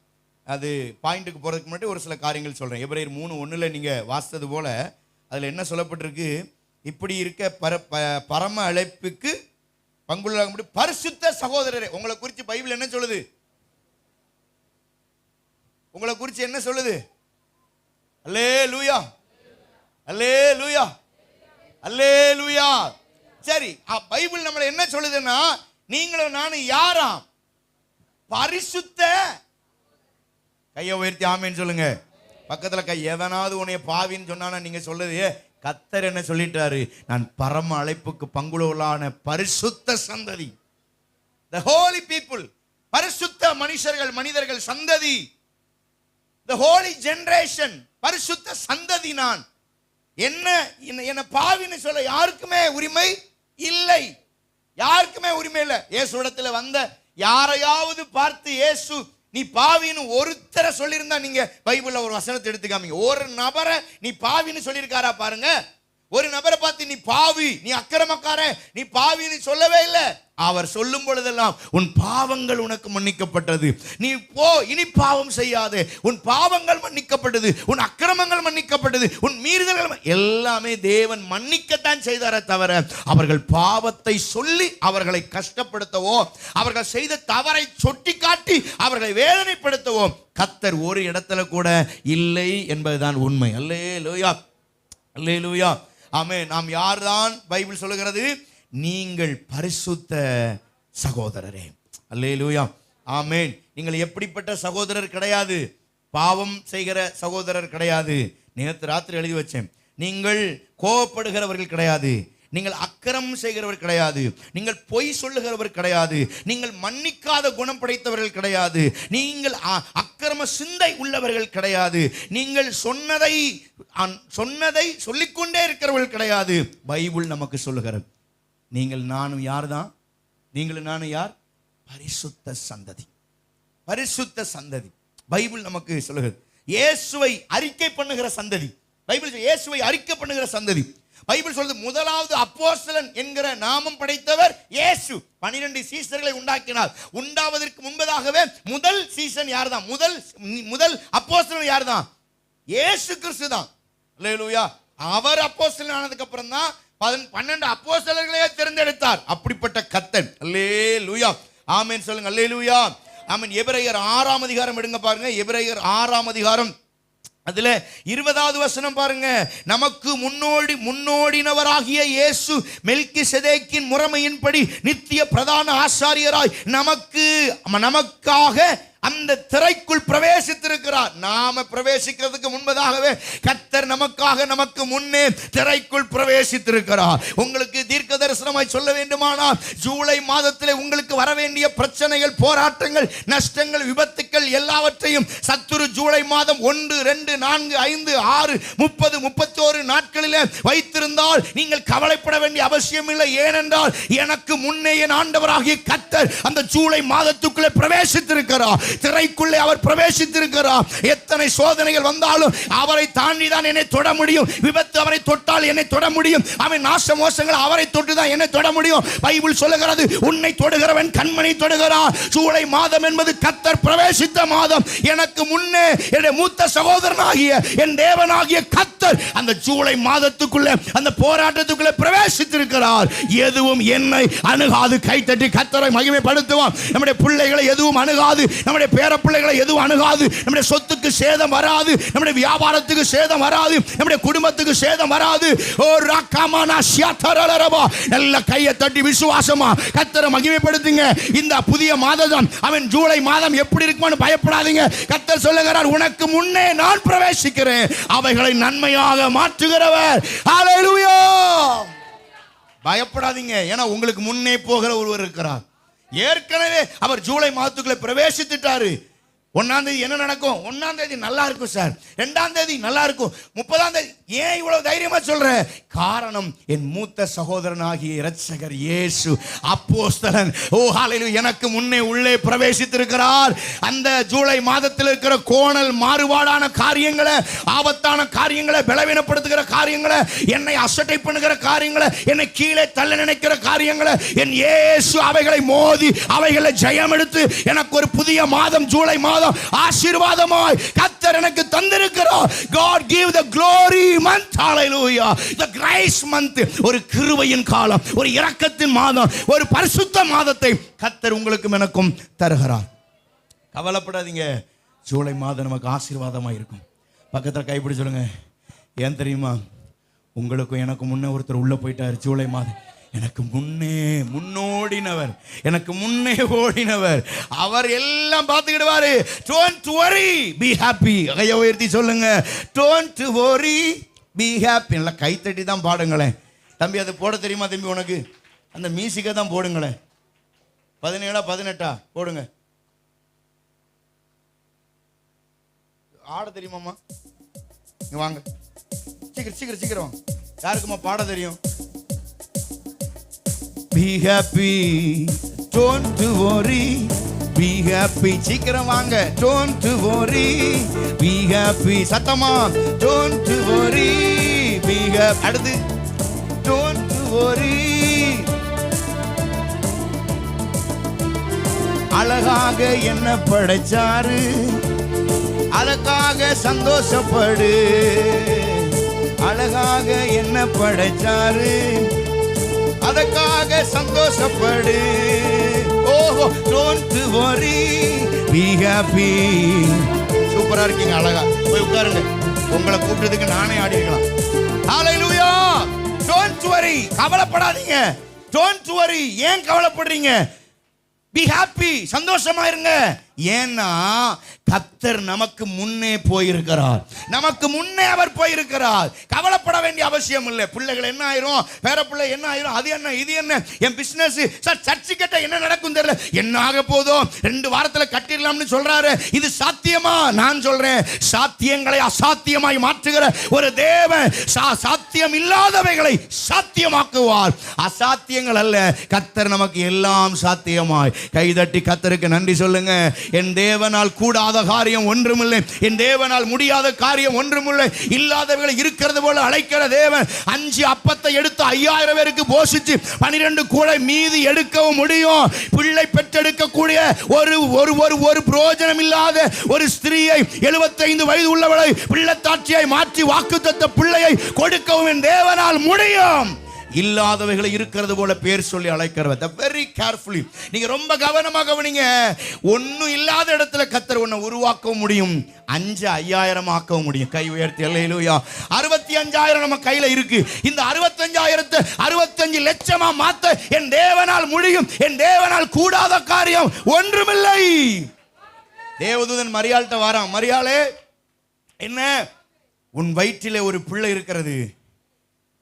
அது பாயிண்ட்டுக்கு போகிறதுக்கு முன்னாடி ஒரு சில காரியங்கள் சொல்கிறேன். எபிரேயர் 3:1 நீங்கள் வாசித்தது போல அதில் என்ன சொல்லப்பட்டிருக்கு? இப்படி இருக்க பரம அழைப்புக்கு பங்குள்ள பரிசுத்த சகோதரரே. உங்களை குறித்து பைபிள் என்ன சொல்லுது? உங்களை குறித்து என்ன சொல்லுது? அல்லேலூயா, அல்லேலூயா, அல்லேலூயா. சரி, பைபிள் நம்மளை என்ன சொல்லுதுன்னா, நீங்களும் நானும் யாராம்? பரிசுத்த. கையை உயர்த்தி ஆமேன்னு சொல்லுங்க. பக்கத்துல கை. எவனாவது உன்னைய பாவின்னு சொன்னானா நீங்க சொல்லுது, கர்த்தர் என்ன சொல்லிட்டாரு? நான் பரம அழைப்புக்கு பங்குள்ளவர்களான பரிசுத்த சந்ததி, the holy people. பரிசுத்த மனிதர்கள் சந்ததி, the holy generation, பரிசுத்த சந்ததி. நான் என்ன பாவின்னு சொல்ல யாருக்குமே உரிமை இல்லை, யாருக்குமே உரிமை இல்லை. இயேசுவிடத்தில் வந்த யாரையாவது பார்த்து இயேசு நீ பாவின்னு ஒருத்தரை சொல்லியிருந்தா நீங்க பைபிள்ல ஒரு வசனத்தை எடுத்துக்காமீங்க. ஒரு நபரை நீ பாவின்னு சொல்லியிருக்காரா பாருங்க. ஒரு நபரை பார்த்து நீ பாவி, நீ அக்கிரமக்காரன், நீ பாவின்னு சொல்லவே இல்லை. அவர் சொல்லும் பொழுதெல்லாம் உன் பாவங்கள் உனக்கு மன்னிக்கப்பட்டது, நீ போ, இனி பாவம் செய்யாதே, உன் பாவங்கள் மன்னிக்கப்பட்டது, உன் அக்கிரமங்கள் மன்னிக்கப்பட்டது, உன் மீறுதல்கள் எல்லாமே தேவன் மன்னிக்கத்தான் செய்தாரே தவிர அவர்கள் பாவத்தை சொல்லி அவர்களை கஷ்டப்படுத்தவோ அவர்கள் செய்த தவறை சொட்டி காட்டி அவர்களை வேதனைப்படுத்தவோ கர்த்தர் ஒரு இடத்துல கூட இல்லை என்பதுதான் உண்மை. அல்லேலூயா, அல்லேலூயா, ஆமென். நாம் யார்தான் பைபிள் சொல்லுகிறது? நீங்கள் பரிசுத்த சகோதரரே. அல்லேலூயா, ஆமென். நீங்கள் எப்படிப்பட்ட சகோதரர் கிடையாது, பாவம் செய்கிற சகோதரர் கிடையாது. நேற்று ராத்திரி எழுதி வச்சேன். நீங்கள் கோபப்படுகிறவர்கள் கிடையாது, நீங்கள் அக்கிரமம் செய்கிறவர் கிடையாது, நீங்கள் பொய் சொல்லுகிறவர் கிடையாது, நீங்கள் மன்னிக்காத குணம் படைத்தவர்கள் கிடையாது, நீங்கள் அக்கிரம சிந்தை உள்ளவர்கள் கிடையாது, நீங்கள் சொன்னதை சொல்லிக்கொண்டே இருக்கிறவர்கள் கிடையாது. பைபிள் நமக்கு சொல்லுகிறது நீங்கள் நானும் யார் தான்? நீங்களும் நானும் யார்? பரிசுத்த சந்ததி, பரிசுத்த சந்ததி. பைபிள் நமக்கு சொல்லுகிறது இயேசுவை அறிக்கை பண்ணுகிற சந்ததி. பைபிள் இயேசுவை அறிக்கை பண்ணுகிற சந்ததி. பைபிள் சொல்றது முதலாவது அப்போஸ்தலன் என்கிற நாமம் படைத்தவர் இயேசு. 12 சீஷர்களை உண்டாக்கினார். உண்டாவதற்கு முன்பதாகவே முதல் சீசன் யார் தான்? முதல் அப்போஸ்தலன் யார் தான்? இயேசு கிறிஸ்து தான். அல்லேலூயா. அவர் அப்போஸ்தலன் ஆனதுக்கு அப்புறம் தான் 12 அப்போஸ்தலர்களையே தேர்ந்தெடுத்தார். அப்படிப்பட்ட கர்த்தர். அல்லேலூயா, ஆமென் சொல்லுங்க. அல்லேலூயா, ஆமென். எபிரேயர் 6ஆம் அதிகாரம் எடுங்க பாருங்க. எபிரேயர் 6ஆம் அதிகாரம் அதுல 20வது வசனம் பாருங்க. நமக்கு முன்னோடினவராகிய இயேசு மெல்கிசேதேக்கின் முறைமையின்படி நித்திய பிரதான ஆசாரியராய் நமக்காக அந்த திரைக்குள் பிரவேசித்திருக்கிறார். நாம பிரவேசிக்கிறதுக்கு முன்பதாகவே கர்த்தர் நமக்கு முன்னே திரைக்குள் பிரவேசித்திருக்கிறார். உங்களுக்கு தீர்க்க தரிசனமாய் சொல்ல வேண்டுமானால் ஜூலை மாதத்திலே உங்களுக்கு வர வேண்டிய பிரச்சனைகள், போராட்டங்கள், நஷ்டங்கள், விபத்துக்கள் எல்லாவற்றையும் சத்துரு ஜூலை மாதம் 1, 2, 4, 5, 6, 30, 31 நாட்களிலே வைத்திருந்தால் நீங்கள் கவலைப்பட வேண்டிய அவசியம் இல்லை. ஏனென்றால் எனக்கு முன்னே என் ஆண்டவராகிய கர்த்தர் அந்த ஜூலை மாதத்துக்குள்ளே பிரவேசித்திருக்கிறார். திரைக்குள்ளே அவர் பிரவேசித்திருக்கிறார். எத்தனை சோதனைகள் வந்தாலும் அவரை தாண்டி தான் என்னை தொட முடியும். விபத்து அவரை தொட்டால் என்னை தொட முடியும். அவன் நாச மோசங்கள் அவரை தொட்டு தான் என்னை தொட முடியும். பைபிள் சொல்லுகிறது உன்னை தொடுகிறவன் கண்மணி தொடுகிறார். ஜூலை மாதம் என்பது கர்த்தர் பிரவேசித்த மாதம். எனக்கு முன்னே என்னுடைய மூத்த சகோதரனாகிய என் தேவனாகிய கர்த்தர் அந்த ஜூலை மாதத்துக்குள்ளே அந்த போராட்டத்துக்குள்ளே பிரவேசித்திருக்கிறார். எதுவும் என்னை அணுகாது. கைத்தட்டி கர்த்தரை மகிமைப்படுத்துவோம். நம்முடைய பிள்ளைகளை எதுவும் அணுகாது, நம்முடைய பேர பிள்ளைகளை எதுவும் அணுகாது, நம்முடைய சொத்துக்கு சேதம் வராது, நம்முடைய வியாபாரத்துக்கு சேதம் வராது, நம்முடைய குடும்பத்துக்கு சேதம் வராது. ஓ ராகமானா ஷியாதரலரபா. நல்ல கையை தட்டி விசுவாசமா கர்த்தரை மகிமைப்படுத்துங்க. இந்த புதிய மாதம் அவன் ஜூலை மாதம் எப்படி இருக்கும்னு பயப்படாதீங்க. கர்த்தர் சொல்லுகிறார் உனக்கு முன்னே நான் பிரவேசிக்கிறேன், அவைகளை நன்மையாக மாற்றுகிறவர். ஹல்லேலூயா. பயப்படாதீங்க, ஏன்னா உங்களுக்கு முன்னே போகிற ஒருவர் இருக்கிறார். ஏற்கனவே அவர் ஜூலை மாதத்துக்குள்ள பிரவேசித்துட்டாரு. 1ஆம் தேதி என்ன நடக்கும்? 1ஆம் தேதி நல்லா இருக்கும் சார், 2ஆம் தேதி நல்லா இருக்கும், 30ஆம் தேதி. ஏன் இவ்வளவு தைரியமா சொல்றேன்? காரணம் என் மூத்த சகோதரனாகிய இரட்சகர் இயேசு அப்போஸ்தலன். ஓ ஹல்லேலூயா, எனக்கு முன்னே உள்ளே பிரவேசித்திருக்கிறார். அந்த ஜூலை மாதத்தில் இருக்கிற கோணல் மாறுபாடான காரியங்களை, ஆபத்தான காரியங்களை, பலவீனப்படுத்துகிற காரியங்களை, என்னை அசட்டை பண்ணுகிற காரியங்களை, என்னை கீழே தள்ள நினைக்கிற காரியங்களை என் இயேசு அவைகளை மோதி அவைகளை ஜெயம் எடுத்து எனக்கு ஒரு புதிய மாதம் ஜூலை மாதம் ஆசீர்வாதமாய் கர்த்தர் எனக்கு தந்திருக்கிறார். God give the glory month. Hallelujah. The grace month. ஒரு கிருபையின் காலம், ஒரு இரக்கத்தின் மாதம், ஒரு பரிசுத்த மாதத்தை கர்த்தர் உங்களுக்கும் எனக்கும் தருகிறார். கவலைப்படாதீங்க, ஜூலை மாதம் நமக்கு ஆசீர்வாதமாக இருக்கும். பக்கத்தில் கைப்பிடி சொல்லுங்க. ஏன் தெரியுமா? உங்களுக்கும் எனக்கு முன்னே ஒருத்தர் உள்ள போயிட்டார். ஜூலை மாதம் எனக்கு முன்னோடினவர், எனக்கு முன்னே ஓடினவர். அவர் எல்லாம் பார்த்துக்கிடுவாரு. Don't worry, be happy. கையை உயர்த்தி சொல்லுங்க. Don't worry, be happy. நல்லா கைத்தட்டி தான் பாடுங்களேன். தம்பி அது போட தெரியுமா தம்பி? உனக்கு அந்த மியூசிக்கை தான் போடுங்களேன். 17 18 போடுங்க. ஆட தெரியுமாம்மா? இங்க வாங்க, சீக்கிரம் சீக்கிரம் சீக்கிரம் வாங்க. யாருக்குமா பாட தெரியும்? Be happy, don't worry, be happy. சீக்கிரம் வாங்க. Don't worry, be happy. சத்தமா don't worry, be happy. அடுத்து don't worry. அழகாக என்ன படைச்சாரு, அதற்காக சந்தோஷப்படு. அழகாக என்ன படைச்சாரு, அதற்காக சந்தோஷப்படு. ஓஹோ, don't worry, be happy. சூப்பரா இருக்கீங்க, அழகா. போய் உட்காருங்க. உங்களை கூப்பிட்டதுக்கு நானே ஆடி இருக்கலாம். ஹalleluya. don't worry, கவலைப்படாதீங்க. don't worry. ஏன் கவலைப்படுறீங்க? be happy, சந்தோஷமா இருங்க. ஏன்னா கர்த்தர் நமக்கு முன்னே போயிருக்கிறார். நமக்கு முன்னே அவர் போயிருக்கிறார். கவலைப்பட வேண்டிய அவசியம் இல்லை. பிள்ளைகள் என்ன ஆயிரும், பேர பிள்ளை என்ன ஆயிரும், அது என்ன இது என்ன, என் பிசினஸ் சார் சர்ச்சு கட்ட என்ன நடக்கும் தெரியல, என்ன ஆக போதும், 2 வாரத்துல கட்டிடலாம்னு சொல்றாரு. இது சாத்தியமா? நான் சொல்றேன், சாத்தியங்களை அசாத்தியமாய் மாற்றுகிற ஒரு தேவன் சாத்தியம் இல்லாதவைகளை சாத்தியமாக்குவார். அசாத்தியங்கள் அல்ல, கர்த்தர் நமக்கு எல்லாம் சாத்தியமாய். கைதட்டி கர்த்தருக்கு நன்றி சொல்லுங்க. என் தேவனால் கூடாத காரியம் ஒன்றுமில்லை, என் தேவனால் முடியாத காரியம் ஒன்றுமில்லை. இல்லாதவர்களை இருக்கிறது போல அழைக்கிற தேவன் 5 அப்பத்தை எடுத்து 5000 பேருக்கு போஷிச்சு 12 கூடை மீதி எடுக்கவும் முடியும். பிள்ளை பெற்றெடுக்கக்கூடிய ஒரு பிரயோஜனம் இல்லாத ஒரு ஸ்திரீயை 75 வயது உள்ளவளை பிள்ளைத்தாட்சியாய் மாற்றி வாக்குத்தத்த பிள்ளையை கொடுக்கவும் என் தேவனால் முடியும். இல்லாதவைகளை இருக்கிறது போல பேர் சொல்லி அழைக்கிறவர். வெரி கேர்ஃபுல்லி, நீங்க ரொம்ப கவனமாக கவனிங்க. ஒன்னும் இல்லாத இடத்துல கர்த்தர் உன்னை உருவாக்கவும் முடியும், 5 5000 ஆக்கவும் முடியும். கை உயர்த்தி அல்லேலூயா. 65,000 நம்ம கையில இருக்கு. இந்த 65,000 65 லட்சமா மாத்த என் தேவனால் முடியும். என் தேவனால் கூடாத காரியம் ஒன்றுமில்லை. தேவதூதன் மரியாள்கிட்ட வரான். மரியாளே, என்ன, உன் வயிற்றிலே ஒரு பிள்ளை இருக்கிறது,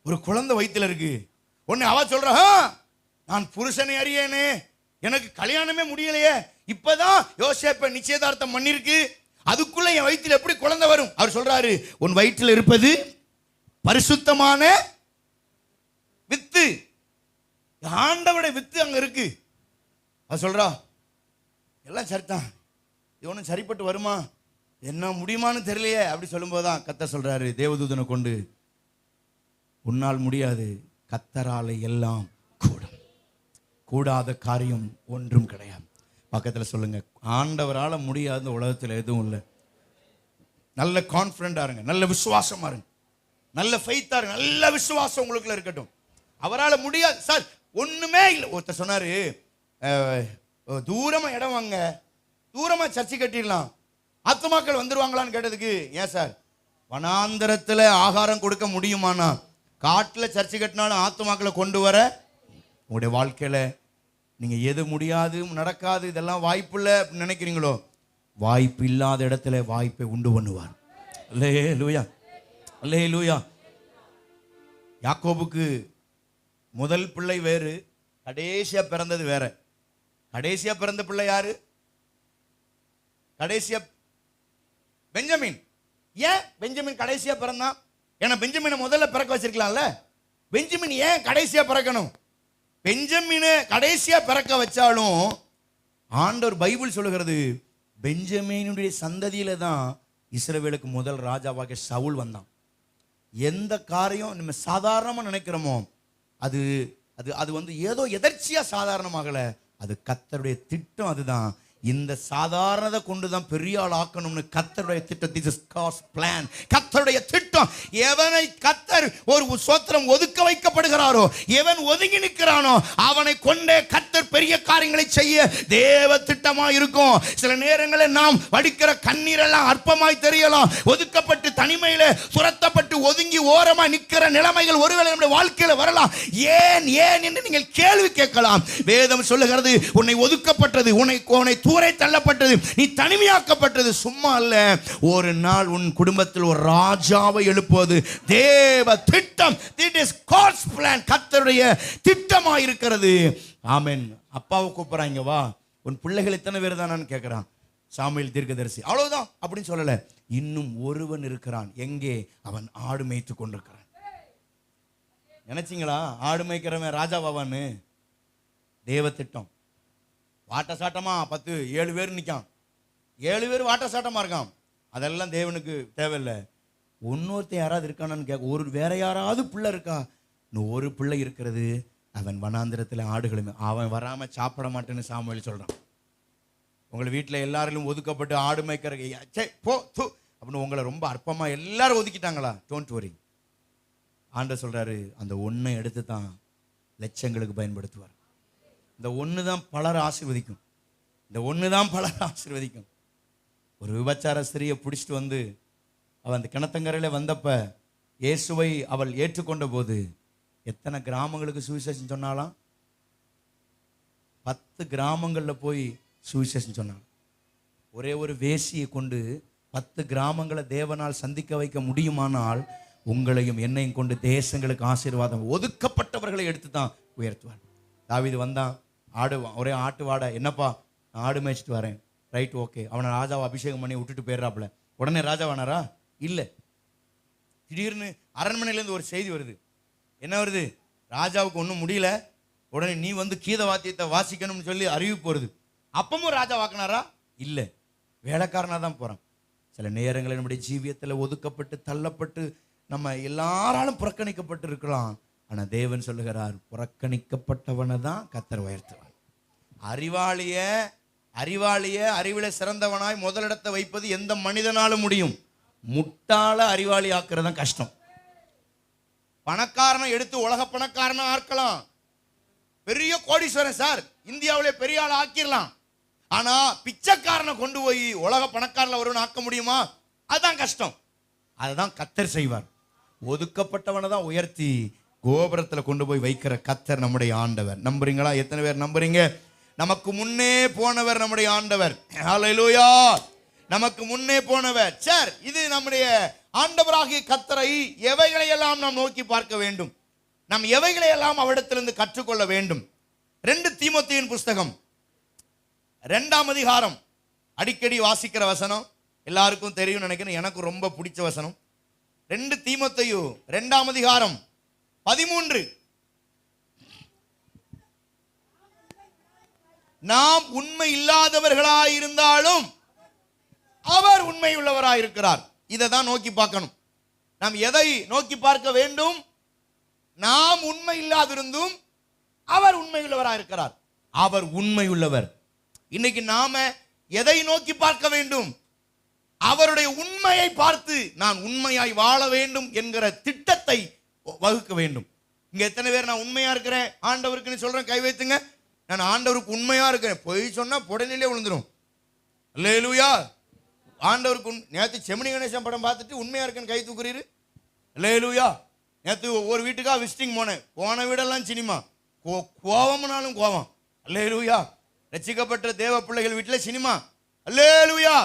ஒரு குழந்தை வயிற்றுல இருக்கு. உன்னை அவ சொல்ற, நான் புருஷனை அறியேனே, எனக்கு கல்யாணமே முடியலையே, இப்பதான் யோசேப்பை நிச்சயதார்த்தம் பண்ணிருக்கு, அதுக்குள்ள என் வயிற்றில் எப்படி குழந்தை வரும்? அவர் சொல்றாரு, உன் வயிற்றில் இருப்பது பரிசுத்தமான வித்து, ஆண்டவருடைய வித்து அங்க இருக்கு. அவர் சொல்றா, எல்லாம் சரிதான், இது ஒன்றும் சரிப்பட்டு வருமா, என்ன முடியுமான்னு தெரியலையே. அப்படி சொல்லும்போதுதான் கர்த்தர் சொல்றாரு தேவதூதனை கொண்டு, உன்னால் முடியாது, கர்த்தராலே எல்லாம் கூடும், கூடாத காரியம் ஒன்றும் கிடையாது. பக்கத்தில் சொல்லுங்க, ஆண்டவரால் முடியாத உலகத்தில் எதுவும் இல்லை. நல்ல கான்ஃபிடண்டா இருங்க, நல்ல விசுவாசமா இருங்க, நல்ல ஃபெய்த்தா இருங்க, நல்ல விசுவாசம் உங்களுக்குள்ள இருக்கட்டும். அவரால் முடியாது சார், ஒண்ணுமே இல்லை. ஒருத்தர் சொன்னாரு, தூரமா இடம் வாங்க, தூரமா சர்ச்சை கட்டிடலாம், ஆத்துமாக்கள் வந்துருவாங்களான்னு கேட்டதுக்கு, ஏன் சார் வனாந்தரத்தில் ஆகாரம் கொடுக்க முடியுமானா, காட்டில் சர்ச்சை கட்டினாலும் ஆத்துமாக்களை கொண்டு வர உங்களுடைய வாழ்க்கையில் நீங்கள் எது முடியாது நடக்காது இதெல்லாம் வாய்ப்பு இல்லை அப்படின்னு நினைக்கிறீங்களோ, வாய்ப்பு இல்லாத இடத்துல வாய்ப்பை உண்டு பண்ணுவார். அல்லேலூயா, அல்லேலூயா. யாக்கோபுக்கு முதல் பிள்ளை வேறு, கடைசியா பிறந்தது வேற. கடைசியா பிறந்த பிள்ளை யாரு? கடைசியா பெஞ்சமின். ஏன் பெஞ்சமின் கடைசியா பிறந்தான்? ஏன்னா பெஞ்சமினை முதல்ல பிறக்க வச்சிருக்கலாம்ல. பெஞ்சமின் ஏன் கடைசியா பிறக்கணும்? பெஞ்சமினை கடைசியா பிறக்க வச்சாலும் ஆண்டவர் பைபிள் சொல்லுகிறது, பெஞ்சமினுடைய சந்ததியில தான் இஸ்ரவேலுக்கு முதல் ராஜாவாக சவுல் வந்தான். எந்த காரியம் நம்ம சாதாரணமா நினைக்கிறோமோ அது அது அது வந்து ஏதோ எதர்ச்சியா சாதாரணமாகல, அது கர்த்தருடைய திட்டம். அதுதான் இந்த சாதாரணதை கொண்டுதான் பெரிய ஆள் ஆக்கணும்னு கர்த்தருடைய திட்டம். This is God's plan. கர்த்தருடைய திட்டம். எவனை கர்த்தர் ஒரு சோத்திரம் ஒதுக்க வைக்கப்படுகிறாரோ, எவன் ஒதுங்கி நிற்கிறானோ, அவனை கொண்டே கர்த்தர் பெரிய காரியங்களை செய்ய தேவ திட்டமாய் இருக்கும். சில நேரங்களில் நாம் வடிக்கிற கண்ணீர் எல்லாம் அற்பமாய் தெரியலாம். ஒதுக்கப்பட்டு தனிமையில துரத்தப்பட்டு ஒதுங்கி ஓரமாய் நிற்கிற நிலைமைகள் ஒருவேளை நம்முடைய வாழ்க்கையில வரலாம். ஏன் ஏன் என்று நீங்கள் கேள்வி கேட்கலாம். வேதம் சொல்லுகிறது, உன்னை ஒதுக்கப்பட்டது, உன்னை தூரை தள்ளப்பட்டது, நீ தனிமையாக்கப்பட்டது சும்மா அல்ல. ஒரு நாள் உன் குடும்பத்தில் ஒரு ராஜாவை எழுப்புவது தேவ திட்டம். It is God's plan. கர்த்தருடைய திட்டமாக இருக்கிறது. ஆமென். அப்பாவை கூப்பிடுறாங்க, வா, உன் பிள்ளைகள் எத்தனை பேர் தானான்னு கேட்கிறான். சாமுவேல் தீர்க்கதரிசி. அவ்வளவுதான் அப்படின்னு சொல்லல. இன்னும் ஒருவன் இருக்கிறான், எங்கே? அவன் ஆடு மேய்த்து கொண்டிருக்கிறான். நினைச்சீங்களா ஆடு மேய்க்கிறவன் ராஜாவான்னு? தேவ திட்டம். வாட்ட சாட்டமா 7 பேர் நிற்கான், 7 பேர் வாட்ட சாட்டமா இருக்கான். அதெல்லாம் தேவனுக்கு தேவையில்லை. இன்னொருத்தன் யாராவது இருக்கானான்னு கேட்க, வேற யாராவது பிள்ளை இருக்கா? இன்னும் ஒரு பிள்ளை இருக்கிறது, அவன் வனாந்திரத்தில் ஆடுகளுமே, அவன் வராம சாப்பிட மாட்டேன்னு சாமுவேல் சொல்றான். உங்களை வீட்டில் எல்லாரிலும் ஒதுக்கப்பட்டு ஆடு மேய்க்கிற போ தூ அப்படின்னு உங்களை ரொம்ப அற்பமா எல்லாரும் ஒதுக்கிட்டாங்களா? Don't worry. ஆண்டவர் சொல்றாரு, அந்த ஒன்றை எடுத்து தான் லட்சங்களுக்கு பயன்படுத்துவார். இந்த ஒன்று தான் பலரை ஆசீர்வதிக்கும். இந்த ஒன்று தான் பலரை ஆசீர்வதிக்கும். ஒரு விபச்சார ஸ்திரியை பிடிச்சிட்டு வந்து அவள் அந்த கிணத்தங்கரையில் வந்தப்ப இயேசுவை அவள் ஏற்றுக்கொண்ட போது எத்தனை கிராமங்களுக்கு சுவிசேஷம் சொன்னாலாம்? 10 கிராமங்களில் போய் சுவிசேஷம் சொன்னாங்க. ஒரே ஒரு வேசியை கொண்டு 10 கிராமங்களை தேவனால் சந்திக்க வைக்க முடியுமானால் உங்களையும் என்னையும் கொண்டு தேசங்களுக்கு ஆசீர்வாதம். ஒதுக்கப்பட்டவர்களை எடுத்து தான் உயர்த்துவார். தாவீது வந்தான், ஒரே ஆட்டு வாடை, என்னப்பா நான் ஆடு மேய்ச்சிட்டு வரேன். Right, okay. அவனை ராஜாவை அபிஷேகம் பண்ணி விட்டுட்டு போயிடுறாப்புல. உடனே ராஜாவானாரா? இல்லை. திடீர்னு அரண்மனையிலேருந்து ஒரு செய்தி வருது. என்ன வருது? ராஜாவுக்கு ஒன்றும் முடியல, உடனே நீ வந்து கீத வாத்தியத்தை வாசிக்கணும்னு சொல்லி அறிவிப்பு வருது. அப்பமும் ராஜா வாக்குனாரா? இல்லை, வேலைக்காரனாக தான் போகிறான். சில நேரங்களில் நம்முடைய ஜீவியத்தில் ஒதுக்கப்பட்டு தள்ளப்பட்டு நம்ம எல்லாராலும் புறக்கணிக்கப்பட்டு இருக்கலாம். ஆனால் தேவன் சொல்லுகிறார், புறக்கணிக்கப்பட்டவனை தான் கர்த்தர் உயர்த்துவார். அறிவாளிய அறிவில சிறந்தவனாய் முதலிடத்தை வைப்பது எந்த மனிதனாலும் முடியும். முட்டாள அறிவாளி ஆக்குறது தான் கஷ்டம். பணக்காரனை எடுத்து உலக பணக்காரனா ஆக்கலாம், பெரிய கோடீஸ்வரன் சார், இந்தியாவிலே பெரிய ஆள் ஆக்கிடலாம். ஆனா பிச்சைக்காரனை கொண்டு போய் உலக பணக்காரல ஒருவன் ஆக்க முடியுமா? அதுதான் கஷ்டம். அதுதான் கர்த்தர் செய்வார். ஒதுக்கப்பட்டவனை தான் உயர்த்தி கோபுரத்தில் கொண்டு போய் வைக்கிற கர்த்தர் நம்முடைய ஆண்டவர். நம்புறீங்களா? எத்தனை பேர் நம்புறீங்க? நமக்கு முன்னே போனவர் நம்முடைய ஆண்டவர். ஹல்லேலூயா. நமக்கு முன்னே போனவர். சார், இது நம்முடைய ஆண்டவராகிய கர்த்தரை எவைகளை எல்லாம் நாம் நோக்கி பார்க்க வேண்டும், நாம் எவைகளை எல்லாம் அவரிடத்திலிருந்து கற்றுக்கொள்ள வேண்டும். 2 தீமோத்தேயுவின் புஸ்தகம் 2ஆம் அதிகாரம், அடிக்கடி வாசிக்கிற வசனம், எல்லாருக்கும் தெரியும் நினைக்கிறேன், எனக்கு ரொம்ப பிடிச்ச வசனம். 2 தீமோத்தேயு 2ஆம் அதிகாரம் 13. நாம் உண்மை இல்லாதவர்களாயிருந்தாலும் அவர் உண்மை உள்ளவராயிருக்கிறார். இதை தான் நோக்கி பார்க்கணும். நாம் எதை நோக்கி பார்க்க வேண்டும்? நாம் உண்மை இல்லாதிருந்தும் அவர் உண்மை உள்ளவராயிருக்கிறார். அவர் உண்மை உள்ளவர். இன்னைக்கு நாம எதை நோக்கி பார்க்க வேண்டும்? அவருடைய உண்மையை பார்த்து நான் உண்மையாய் வாழ வேண்டும் என்கிற திட்டத்தை வகுக்க வேண்டும். இங்க எத்தனை பேர் நான் உண்மையா இருக்கிறேன் ஆண்டவருக்கு சொல்றேன்? கை வைத்துங்க. நான் ஆண்டவருக்கு உண்மையா இருக்கிறேன். பொய் சொன்னா புடனிலே விழுந்துரும். அல்லேலூயா. ஆண்டவருக்கு நேற்று செமினி கணேசன் படம் பார்த்துட்டு உண்மையா இருக்கேன்னு கை தூக்குறீரு. அல்லேலூயா. நேற்று ஒரு வீட்டுக்காக விசிட்டிங் போன வீடெல்லாம் சினிமா, கோவம்னாலும் கோவம். அல்லேலூயா. ரட்சிக்கப்பட்ட தேவ பிள்ளைகள் வீட்டில் சினிமா. அல்லேலூயா.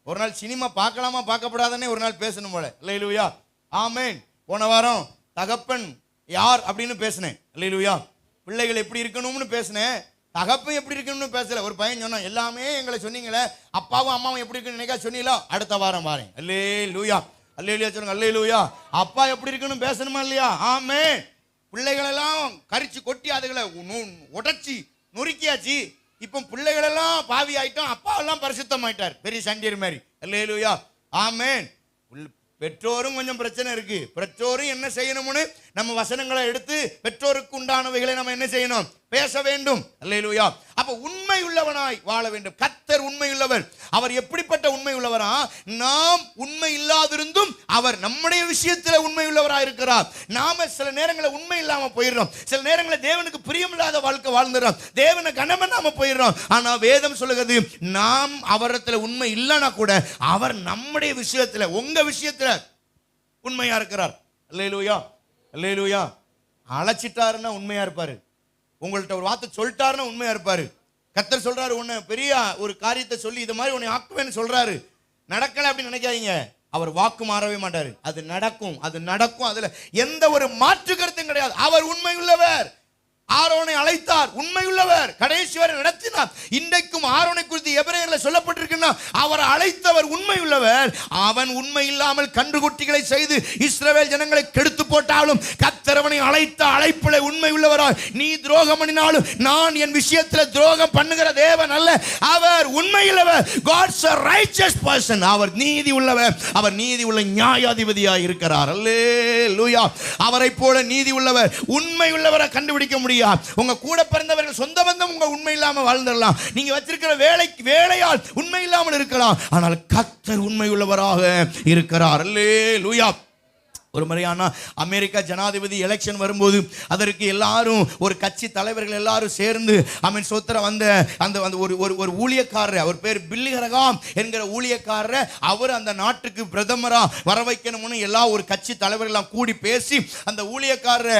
ஒரு நாள் சினிமா பார்க்கலாமா பார்க்கப்படாதே ஒரு நாள் பேசணும் போல. அல்லேலூயா. ஆமேன். போன வாரம் தகப்பன் யார் அப்படின்னு பேசினேன். அல்லேலூயா. பிள்ளைகள் எப்படி இருக்கணும்னு பேசினேன், தகப்பன் எப்படி இருக்கணும்னு பேசல. ஒரு பையன் சொன்னான், எல்லாமே எங்களை சொன்னீங்களே, அப்பாவும் அம்மாவும் எப்படி இருக்குன்னு நினைக்க சொன்னீங்களா, அடுத்த வாரம் வாரேன். அல்லேலூயா. அல்லேலூயா சொல்லுங்க. அல்லேலூயா. அப்பா எப்படி இருக்கணும் பேசணுமா இல்லையா? ஆமேன். பிள்ளைகளெல்லாம் கரிச்சு கொட்டி அதுகளை உடைச்சி நொறுக்கியாச்சு. இப்போ பிள்ளைகளெல்லாம் பாவி ஆயிட்டோம், அப்பா எல்லாம் பரிசுத்தம் ஆயிட்டார், பெரிய சண்டியர் மாதிரி. அல்லேலூயா. ஆமேன். பெற்றோரும் கொஞ்சம் பிரச்சனை இருக்கு. பெற்றோரும் என்ன செய்யணும்னு நம்ம வசனங்களை எடுத்து பெற்றோருக்கு உண்டானவைகளை நம்ம என்ன செய்யணும்? பேச வேண்டும். அல்லேலூயா. அப்ப உண்மை உள்ளவனாய் வாழ வேண்டும். கர்த்தர் உண்மை உள்ளவர். அவர் எப்படிப்பட்ட உண்மை உள்ளவரா? நாம் உண்மை இல்லாதிருந்தும் அவர் நம்முடைய விஷயத்தில் உண்மை உள்ளவராக இருக்கிறார். நாம சில நேரங்களில் உண்மை இல்லாம போயிடுறோம். சில நேரங்களில் தேவனுக்கு பிரியமில்லாத வாழ்க்கை வாழ்ந்துடுறோம். தேவனை கனம நாம போயிடுறோம். ஆனா வேதம் சொல்லுகிறது, நாம் அவரிடத்துல உண்மை இல்லைன்னா கூட அவர் நம்முடைய விஷயத்துல, உங்க விஷயத்துல உண்மையா இருக்கிறார். அல்லேலூயா. அல்லேலூயா. அழைச்சிட்டாருன்னா உண்மையா இருப்பாரு. உங்கள்கிட்ட ஒரு வார்த்தை சொல்லிட்டாருன்னா உண்மையா இருப்பாரு. கர்த்தர் சொல்றாரு, உன்னை பெரிய ஒரு காரியத்தை சொல்லி இது மாதிரி உன்னை ஆக்குவேன்னு சொல்றாரு. நடக்கல அப்படின்னு நினைக்காதீங்க. அவர் வாக்கு மாறவே மாட்டாரு. அது நடக்கும், அது நடக்கும். அதுல எந்த ஒரு மாற்று கருத்தும் கிடையாது. அவர் உண்மை உள்ளவர். ஆரோனை அழைத்தார், உண்மையுள்ளவர், கடைசி வரை நடத்தினார். இன்றைக்கும் ஆரோனை குறித்து எபிரேயர்ல சொல்லப்பட்டிருக்குன்னா அவர் அழைத்தவர் உண்மையுள்ளவர். அவன் உண்மை இல்லாமல் கன்றுக்குட்டிகளை செய்து இஸ்ரவேல் ஜனங்களை கெடுத்து போட்டாலும் கர்த்தர் அவனை அழைத்த அழைப்பிலே உண்மை உள்ளவராய், நீ துரோகம் பண்ணினாலும் நான் என் விஷயத்தில் துரோகம் பண்ணுகிற தேவன் அல்ல, அவர் உண்மையுள்ளவர். God's a righteous person. அவர் நீதி உள்ளவர், அவர் நீதி உள்ள நியாயாதிபதியாய் இருக்கிறார். அல்லேலூயா. அவரை போல நீதி உள்ளவர், உண்மை உள்ளவரை கண்டுபிடிக்க முடியும். உங்க கூட பிறந்தவர்கள் சொந்த பந்தம் உங்க உண்மை இல்லாம வாழ்ந்துடலாம், நீங்க வச்சிருக்கிற வேலையால் உண்மை இல்லாமல் இருக்கலாம், ஆனால் கர்த்தர் உண்மை உள்ளவராக இருக்கிறார். அல்லேலூயா. ஒரு முறையான அமெரிக்கா ஜனாதிபதி எலெக்ஷன் வரும்போது அதற்கு எல்லாரும் ஒரு கட்சி தலைவர்கள் எல்லாரும் சேர்ந்து சோத்திர அந்த ஒரு ஊழியக்காரர், அவர் பேர் பில்லி கிரகாம் என்கிற ஊழியக்காரர், அவர் அந்த நாட்டுக்கு பிரதமரா வர வைக்கணும்னு எல்லா ஒரு கட்சி தலைவர்கள் கூடி பேசி அந்த ஊழியக்காரரை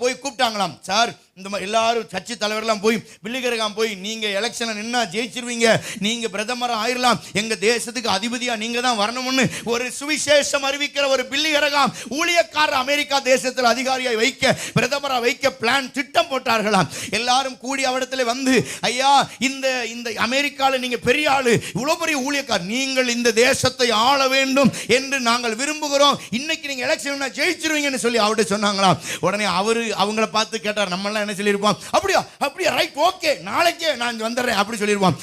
போய் கூப்பிட்டாங்களாம். சார், இந்த மாதிரி எல்லாரும் கட்சி தலைவர்கள்லாம் போய் பில்லி கிரகாம் போய் நீங்க எலெக்ஷனை நின்னா ஜெயிச்சிருவீங்க, நீங்க பிரதமராக ஆயிரலாம், எங்க தேசத்துக்கு அதிபதியா நீங்க தான் வரணும்னு ஒரு சுவிசேஷம் அறிவிக்கிற ஒரு பில்லி கிரகாம் ஊழியக்காரர் அமெரிக்கா தேசத்தில் அதிகாரியாய் வைக்க, பிரதமராக வைக்க பிளான் திட்டம் போட்டார்களாம். எல்லாரும் கூடி அவரிடத்துல வந்து, ஐயா, இந்த அமெரிக்காவில் நீங்க பெரிய ஆளு, இவ்வளவு பெரிய ஊழியக்காரர், நீங்கள் இந்த தேசத்தை ஆள வேண்டும் என்று நாங்கள் விரும்புகிறோம், இன்னைக்கு நீங்க எலெக்ஷன் ஜெயிச்சிருவீங்கன்னு சொல்லி அவர்கிட்ட சொன்னாங்களாம். உடனே அவங்கள பார்த்து கேட்டார், நம்ம என்ன சொல்லியிருப்போம், அப்படியா ரைட், ஓகே, நாளைக்கே நான் வந்துடுறேன் அப்படி சொல்லியிருப்போம்.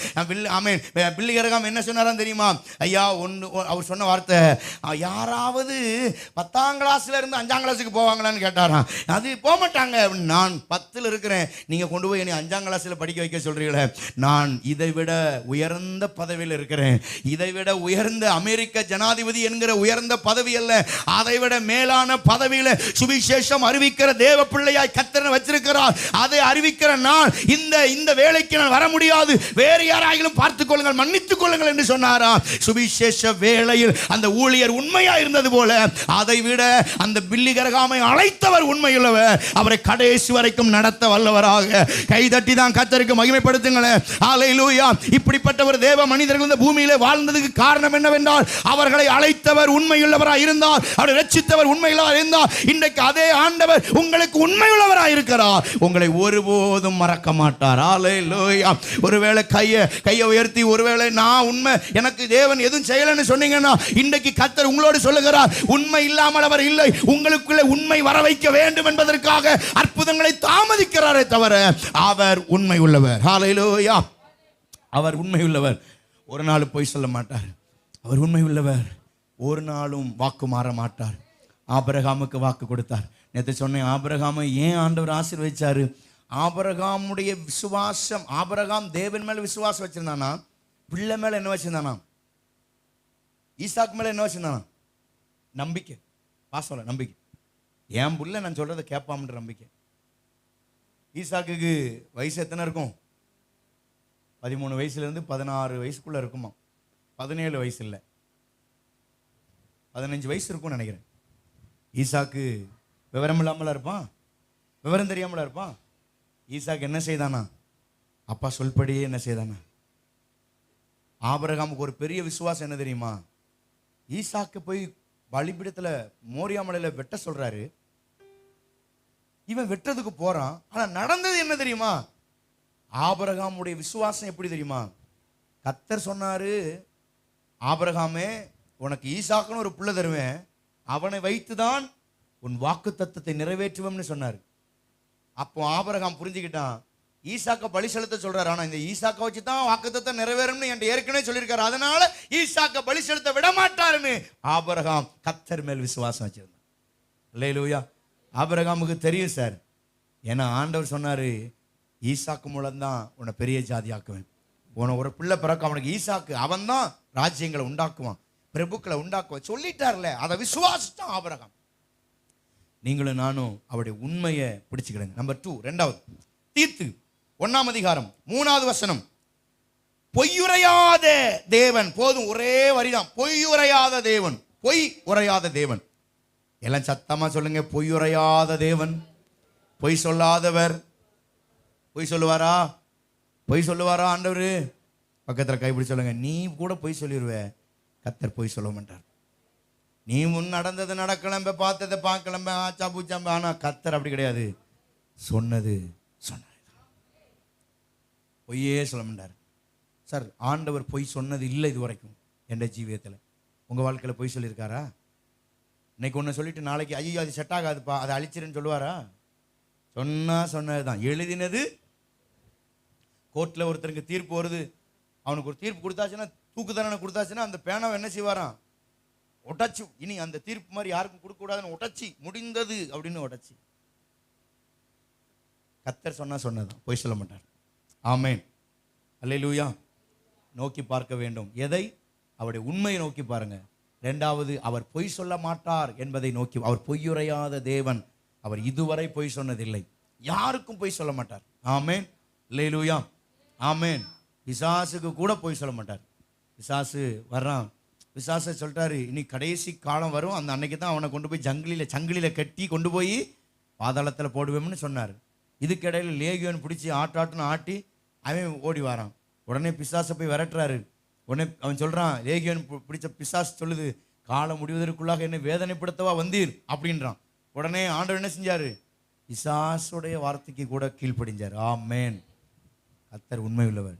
பில்லி கிரகாம் என்ன சொன்னாராம் தெரியுமா? ஐயா, அவர் சொன்ன வார்த்தை, யாராவது 10ஆம் கிளாஸ்ல இருந்து 5ஆம் கிளாஸுக்கு போவாங்களான்னு கேட்டாராம். அது போக மாட்டாங்க. நான் 10ல் இருக்கிறேன், நீங்க கொண்டு போய் என்னை 5ஆம் கிளாஸ்ல படிக்க வைக்க சொல்றீங்களே, நான் இதை விட உயர்ந்த பதவியில் இருக்கிறேன், இதை விட உயர்ந்த அமெரிக்க ஜனாதிபதி என்கிற உயர்ந்த பதவி அல்ல, அதை விட மேலான பதவியில சுவிசேஷம் அறிவிக்கிற தேவ பிள்ளையாய் கர்த்தர் வச்சிருக்கிறார். அதை அறிவிக்கிற நான் இந்த வேலைக்கு நான் வர முடியாது, வேறு யாராயிலும் பார்த்துக் கொள்ளுங்கள், மன்னித்துக் கொள்ளுங்கள் என்று சொன்னாராம். சுவிசேஷ வேளையில் அந்த ஊழியர் உண்மையா இருந்தது போல அதை விட அந்த பில்லி கிரகாமை அழைத்தவர் உண்மையுள்ளவர், அவரை கடைசி வரைக்கும் நடத்த வல்லவராக. கைதட்டி தான் கர்த்தருக்கு மகிமைப்படுத்துங்களேன். ஹல்லேலூயா. இப்படிப்பட்ட ஒரு தேவ மனிதர்கள் இந்த பூமியிலே வாழ்ந்ததுக்கு காரணம் என்னவென்றால் அவர்களை அழைத்தவர் உண்மையுள்ளவராக இருந்தார், அவரை ரட்சித்தவர் உண்மையுள்ளவராக இருந்தார். இன்றைக்கு அதே ஆண்டவர் உங்களுக்கு உண்மையுள்ளவராக இருக்கிறார், உங்களை ஒருபோதும் மறக்க மாட்டார். ஹல்லேலூயா. ஒருவேளை கையை உயர்த்தி ஒருவேளை நான் உண்மை எனக்கு தேவன் எதுவும் செய்யலன்னு சொன்னீங்கன்னா இன்றைக்கு கர்த்தர் உங்களோடு சொல்லுகிறார், உண்மை இல்லாமல் அவர் இல்லை, உங்களுக்குள்ள உண்மை வர வைக்க வேண்டும் என்பதற்காக அற்புதங்களை தாமதிக்கிறாரே தவிர அவர் உண்மை உள்ளவர். ஹல்லேலூயா. அவர் உண்மை உள்ளவர், ஒரு நாள் பொய் சொல்ல மாட்டார், அவர் உண்மை உள்ளவர், ஒரு நாளும் வாக்கு மாற மாட்டார். ஆபிரகாமுக்கு வாக்கு கொடுத்தார். நேற்று சொன்னேன், ஆபிரகாமை ஏன் ஆண்டவர் ஆசீர்வதிச்சாரு? ஆபிரகாமுடைய விசுவாசம், ஆபிரகாம் தேவன் மேல விசுவாசம் வச்சிருந்தானா, பிள்ளை மேல என்ன வச்சிருந்தானா, ஈசாக்கு மேல என்ன வச்சிருந்தானா? நம்பிக்கை. பாசம் நம்பிக்கை. என் புள்ள நான் சொல்றதை கேட்பாம்ன்ற நம்பிக்கை. ஈசாக்குக்கு வயசு எத்தனை இருக்கும்? 13 வயசுலேருந்து 16 வயசுக்குள்ள இருக்குமா? 17 வயசு இல்லை, 15 வயசு இருக்கும்னு நினைக்கிறேன். ஈசாக்கு விவரம் இல்லாமல இருப்பான், விவரம் தெரியாமல இருப்பான். ஈசாக்கு என்ன செய்தானா? அப்பா சொல்படியே என்ன செய்தானா? ஆபிரகாமுக்கு ஒரு பெரிய விசுவாசம் என்ன தெரியுமா? ஈசாக்கு போய் பலிபீடத்துல மோரியா மலையில வெட்ட சொல்றாரு, இவன் வெட்டுறதுக்கு போறான். ஆனா நடந்தது என்ன தெரியுமா? ஆபிரகாமுடைய விசுவாசம் எப்படி தெரியுமா? கர்த்தர் சொன்னாரு, ஆபிரகாமே உனக்கு ஈசாக்குன்னு ஒரு பிள்ளை தருவேன், அவனை வைத்துதான் உன் வாக்கு தத்தத்தை நிறைவேற்றுவோம்னு சொன்னார். அப்போ ஆபிரகாம் புரிஞ்சுக்கிட்டான், ஈசாக்க பலி செலுத்த சொல்றாரு, ஆனா இந்த ஈசாக்க வச்சு தான் வாக்குத்தத்தை நிறைவேறும்னு என்கிட்ட ஏற்கனவே சொல்லியிருக்காரு, அதனால ஈசாக்க பலி செலுத்த விட மாட்டாருன்னு ஆபிரகாம் கர்த்தர் மேல் விசுவாசம் வச்சிருந்தான். அல்லேலூயா. ஆபிரகாமுக்கு தெரியும் சார், ஏன்னா ஆண்டவர் சொன்னாரு, ஈசாக்கு மூலம்தான் உன்னை பெரிய ஜாதி ஆக்குவேன், உன ஒரு பிள்ளை பிறக்க, அவனுக்கு ஈசாக்கு, அவன் தான் ராஜ்யங்களை உண்டாக்குவான், பிரபுக்களை உண்டாக்குவான் சொல்லிட்டார்ல, அதை விசுவாசித்தான் ஆபிரகாம். நீங்களும் நானும் அவருடைய உண்மையை பிடிச்சுக்கிடுங்க. நம்பர் 2, ரெண்டாவது தீத்து 1ஆம் அதிகாரம் 3வது வசனம். பொய்யுரையாத தேவன். போதும், ஒரே வரிதான், பொய்யுரையாத தேவன், பொய் உரையாத தேவன். எல்லாம் சத்தமா சொல்லுங்க, பொய்யுரையாத தேவன். பொய் சொல்லாதவர். பொய் சொல்லுவாரா? பொய் சொல்லுவாரா ஆண்டவர்? பக்கத்தில் கைப்பிடி சொல்லுங்க, நீ கூட பொய் சொல்லிடுவே, கர்த்தர் பொய் சொல்ல மாட்டார். நீ முன் நடந்தது நடக்கலம்ப, பார்த்ததை பார்க்கலம்ப, ஆச்சா பூச்சாம்ப, ஆனா கர்த்தர் அப்படி கிடையாது, சொன்னது பொய்யே சொல்ல மாட்டார் சார். ஆண்டவர் பொய் சொன்னது இல்லை இது வரைக்கும் என்ற ஜீவியத்தில். உங்கள் வாழ்க்கையில் பொய் சொல்லியிருக்காரா? இன்னைக்கு ஒன்று சொல்லிட்டு நாளைக்கு ஐயோ அது செட் ஆகாதுப்பா அதை அழிச்சிருன்னு சொல்லுவாரா? சொன்னது தான், எழுதினது. கோர்ட்டில் ஒருத்தருக்கு தீர்ப்பு வருது, அவனுக்கு ஒரு தீர்ப்பு கொடுத்தாச்சுன்னா, தூக்கு தண்டனை கொடுத்தாச்சுன்னா, அந்த பேனாவை என்ன செய்வாராம்? உடைச்சு, இனி அந்த தீர்ப்பு மாதிரி யாருக்கும் கொடுக்கக்கூடாதுன்னு உடைச்சி முடிந்தது அப்படின்னு உடைச்சி. கர்த்தர் சொன்னதான், பொய் சொல்ல மாட்டார். ஆமென், அல்லேலூயா. நோக்கி பார்க்க வேண்டும். எதை? அவருடைய உண்மையை நோக்கி பாருங்க. இரண்டாவது, அவர் பொய் சொல்ல மாட்டார் என்பதை நோக்கி. அவர் பொய்யுரையாத தேவன். அவர் இதுவரை பொய் சொன்னதில்லை, யாருக்கும் பொய் சொல்ல மாட்டார். ஆமென், அல்லேலூயா, ஆமென். பிசாசுக்கு கூட பொய் சொல்ல மாட்டார். பிசாசு வர்றான், பிசாசை சொல்லிட்டாரு, இனி கடைசி காலம் வரும், அந்த அன்னைக்கு தான் அவனை கொண்டு போய் சங்கிலியில கட்டி கொண்டு போய் பாதாளத்தில் போடுவேன்னு சொன்னார். இதுக்கிடையில் லேகியோன் பிடிச்சி ஆட்டாட்டுன்னு ஆட்டி அவன் ஓடி வரான். உடனே பிசாசை போய் விரட்டுறாரு. உடனே அவன் சொல்றான், லேகியோன் பிடிச்ச பிசாசு சொல்லுது, காலம் முடிவதற்குள்ளாக என்னை வேதனைப்படுத்தவா வந்தீர் அப்படின்றான். உடனே ஆண்டவர் என்ன செஞ்சாரு? பிசாசுடைய வார்த்தைக்கு கூட கீழ்ப்படிஞ்சார். ஆமென். கர்த்தர் உண்மை உள்ளவர்.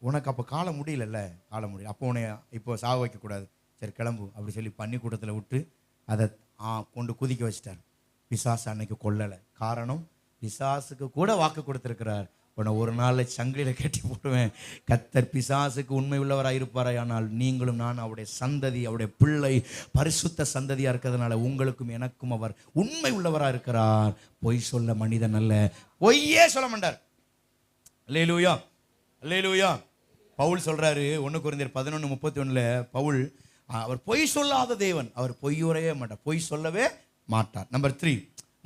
உனக்கு அப்போ காலம் முடியலல்ல, காலம் முடியல, அப்போ உன்னை இப்போ சாக வைக்கக்கூடாது, சரி கிளம்பு அப்படி சொல்லி பன்னிக்கூடத்தில் விட்டு அதை கொண்டு குதிக்க வச்சிட்டார். பிசாசு அன்னைக்கு கொல்லலை. காரணம், பிசாசுக்கு கூட வாக்கு கொடுத்திருக்கிறார், உன்னை ஒரு நாளில் சங்கிலியில் கட்டி போடுவேன். கர்த்தர் பிசாசுக்கு உண்மை உள்ளவராக இருப்பாரா? ஆனால் நீங்களும் நான் அவருடைய சந்ததி, அவருடைய பிள்ளை, பரிசுத்த சந்ததியாக இருக்கிறதுனால உங்களுக்கும் எனக்கும் அவர் உண்மை உள்ளவராக இருக்கிறார். பொய் சொல்ல மனிதன் அல்ல, பொய்யே சொல்ல மாட்டார். அல்லேலூயா, அல்லேலூயா. பவுல் சொல்றாரு 1 கொரிந்தியர் 11:31 பவுல், அவர் பொய் சொல்லாத தேவன், அவர் பொய்யுரையே மாட்டார், பொய் சொல்லவே மாட்டார். நம்பர் 3,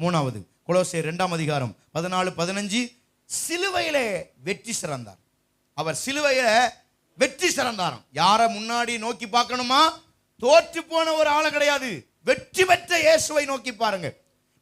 மூணாவது, கொலோசியர் 2:14-15, சிலுவையிலே வெற்றி சிறந்தார். அவர் சிலுவையில வெற்றி சிறந்தாராம். யாரை முன்னாடி நோக்கி பார்க்கணுமா? தோற்று போன ஒரு ஆளை கிடையாது, வெற்றி பெற்ற இயேசுவை நோக்கி பாருங்க.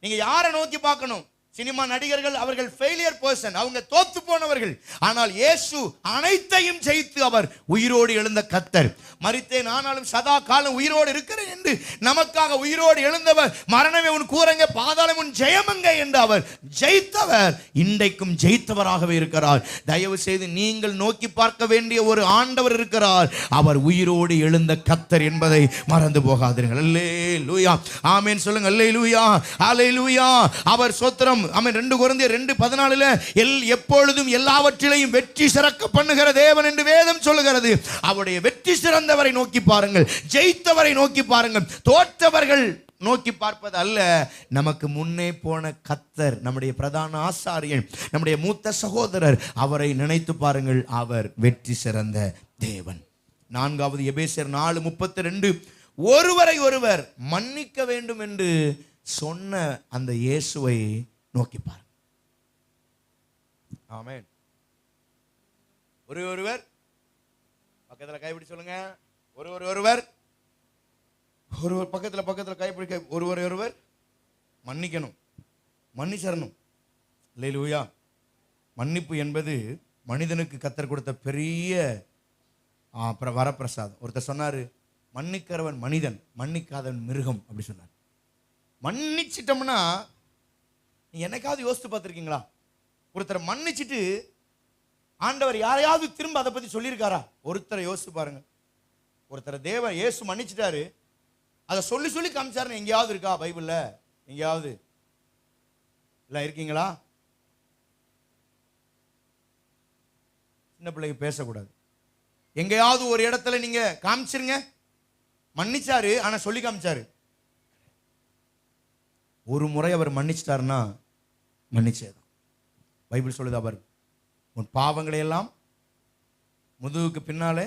நீங்க யாரை நோக்கி பார்க்கணும்? சினிமா நடிகர்கள் அவர்கள் ஃபெயிலியர் பர்சன், அவங்க தோத்து போனவர்கள். ஆனால் இயேசு அனைத்தையும் ஜெயித்து அவர் உயிரோடு எழுந்த கர்த்தர். மரித்தேன் ஆனாலும் சதா காலம் உயிரோடு இருக்கிறேன் என்று நமக்காக உயிரோடு எழுந்தவர். மரணமே உன் கூரங்க, பாதாளம் உன் ஜெயமங்க என்று அவர் ஜெயித்தவர். இன்றைக்கும் ஜெயித்தவராகவே இருக்கிறார். தயவு செய்து நீங்கள் நோக்கி பார்க்க வேண்டிய ஒரு ஆண்டவர் இருக்கிறார், அவர் உயிரோடு எழுந்த கர்த்தர் என்பதை மறந்து போகாதீர்கள். அல்லேலூயா, ஆமென் சொல்லுங்க. அல்லேலூயா, அல்லேலூயா. அவர் ஸ்தோத்திரம். ஆமென். 2 கொரிந்தியர் 2:14 எப்பொழுதும் எல்லாவற்றிலையும் வெற்றி சிறக்க பண்ணுகிற தேவன் என்று வேதம் சொல்லுகிறது. அவருடைய வெற்றி சிறந்தவரை நோக்கி பாருங்கள், ஜெயித்தவரை நோக்கி பாருங்கள். தோற்றவர்கள் நோக்கி பார்ப்பது அல்ல, நமக்கு முன்னே போன கர்த்தர், நம்முடைய பிரதான ஆசாரியர், நம்முடைய மூத்த சகோதரர், அவரை நினைத்து பாருங்கள். அவர் வெற்றி சிறந்த தேவன். 4வது எபேசியர் 4:32, ஒருவரை ஒருவர் மன்னிக்க வேண்டும் என்று சொன்ன அந்த இயேசுவை நோக்கி பாருங்க. ஆமென். ஒருவர் பக்கத்துல கைப்பிடி சொல்லுங்க. ஒருவர் பக்கத்துல கைப்பிடி. ஒருவர் மன்னிக்கணும், மன்னிச்சரணும். அல்லேலூயா. மன்னிப்பு என்பது மனிதனுக்கு கர்த்தர் கொடுத்த பெரிய வரப்பிரசாதம். ஒருத்தர் சொன்னாரு, மன்னிக்கிறவன் மனிதன், மன்னிக்காதவன் மிருகம் அப்படி சொன்னார். மன்னிச்சிட்டோம்னா, என்னைக்காவது யோசித்து பார்த்துருக்கீங்களா? ஒருத்தரை மன்னிச்சுட்டு ஆண்டவர் யாரையாவது திரும்ப அதை பத்தி சொல்லியிருக்காரா? ஒருத்தரை யோசித்து பாருங்க. ஒருத்தரை தேவன் இயேசு மன்னிச்சிட்டாரு, அதை சொல்லி சொல்லி காமிச்சாருன்னு எங்கேயாவது இருக்கா பைபிள்ல? எங்கேயாவது எல்லாம் இருக்கீங்களா? சின்ன பிள்ளைங்க பேசக்கூடாது. எங்கேயாவது ஒரு இடத்துல நீங்க காமிச்சிருங்க, மன்னிச்சாரு ஆனா சொல்லி காமிச்சாரு. ஒரு முறை அவர் மன்னிச்சிட்டாருன்னா மன்னிச்சேதான். பைபிள் சொல்லுது, அவர் உன் பாவங்களை எல்லாம் முதுகுக்கு பின்னாலே,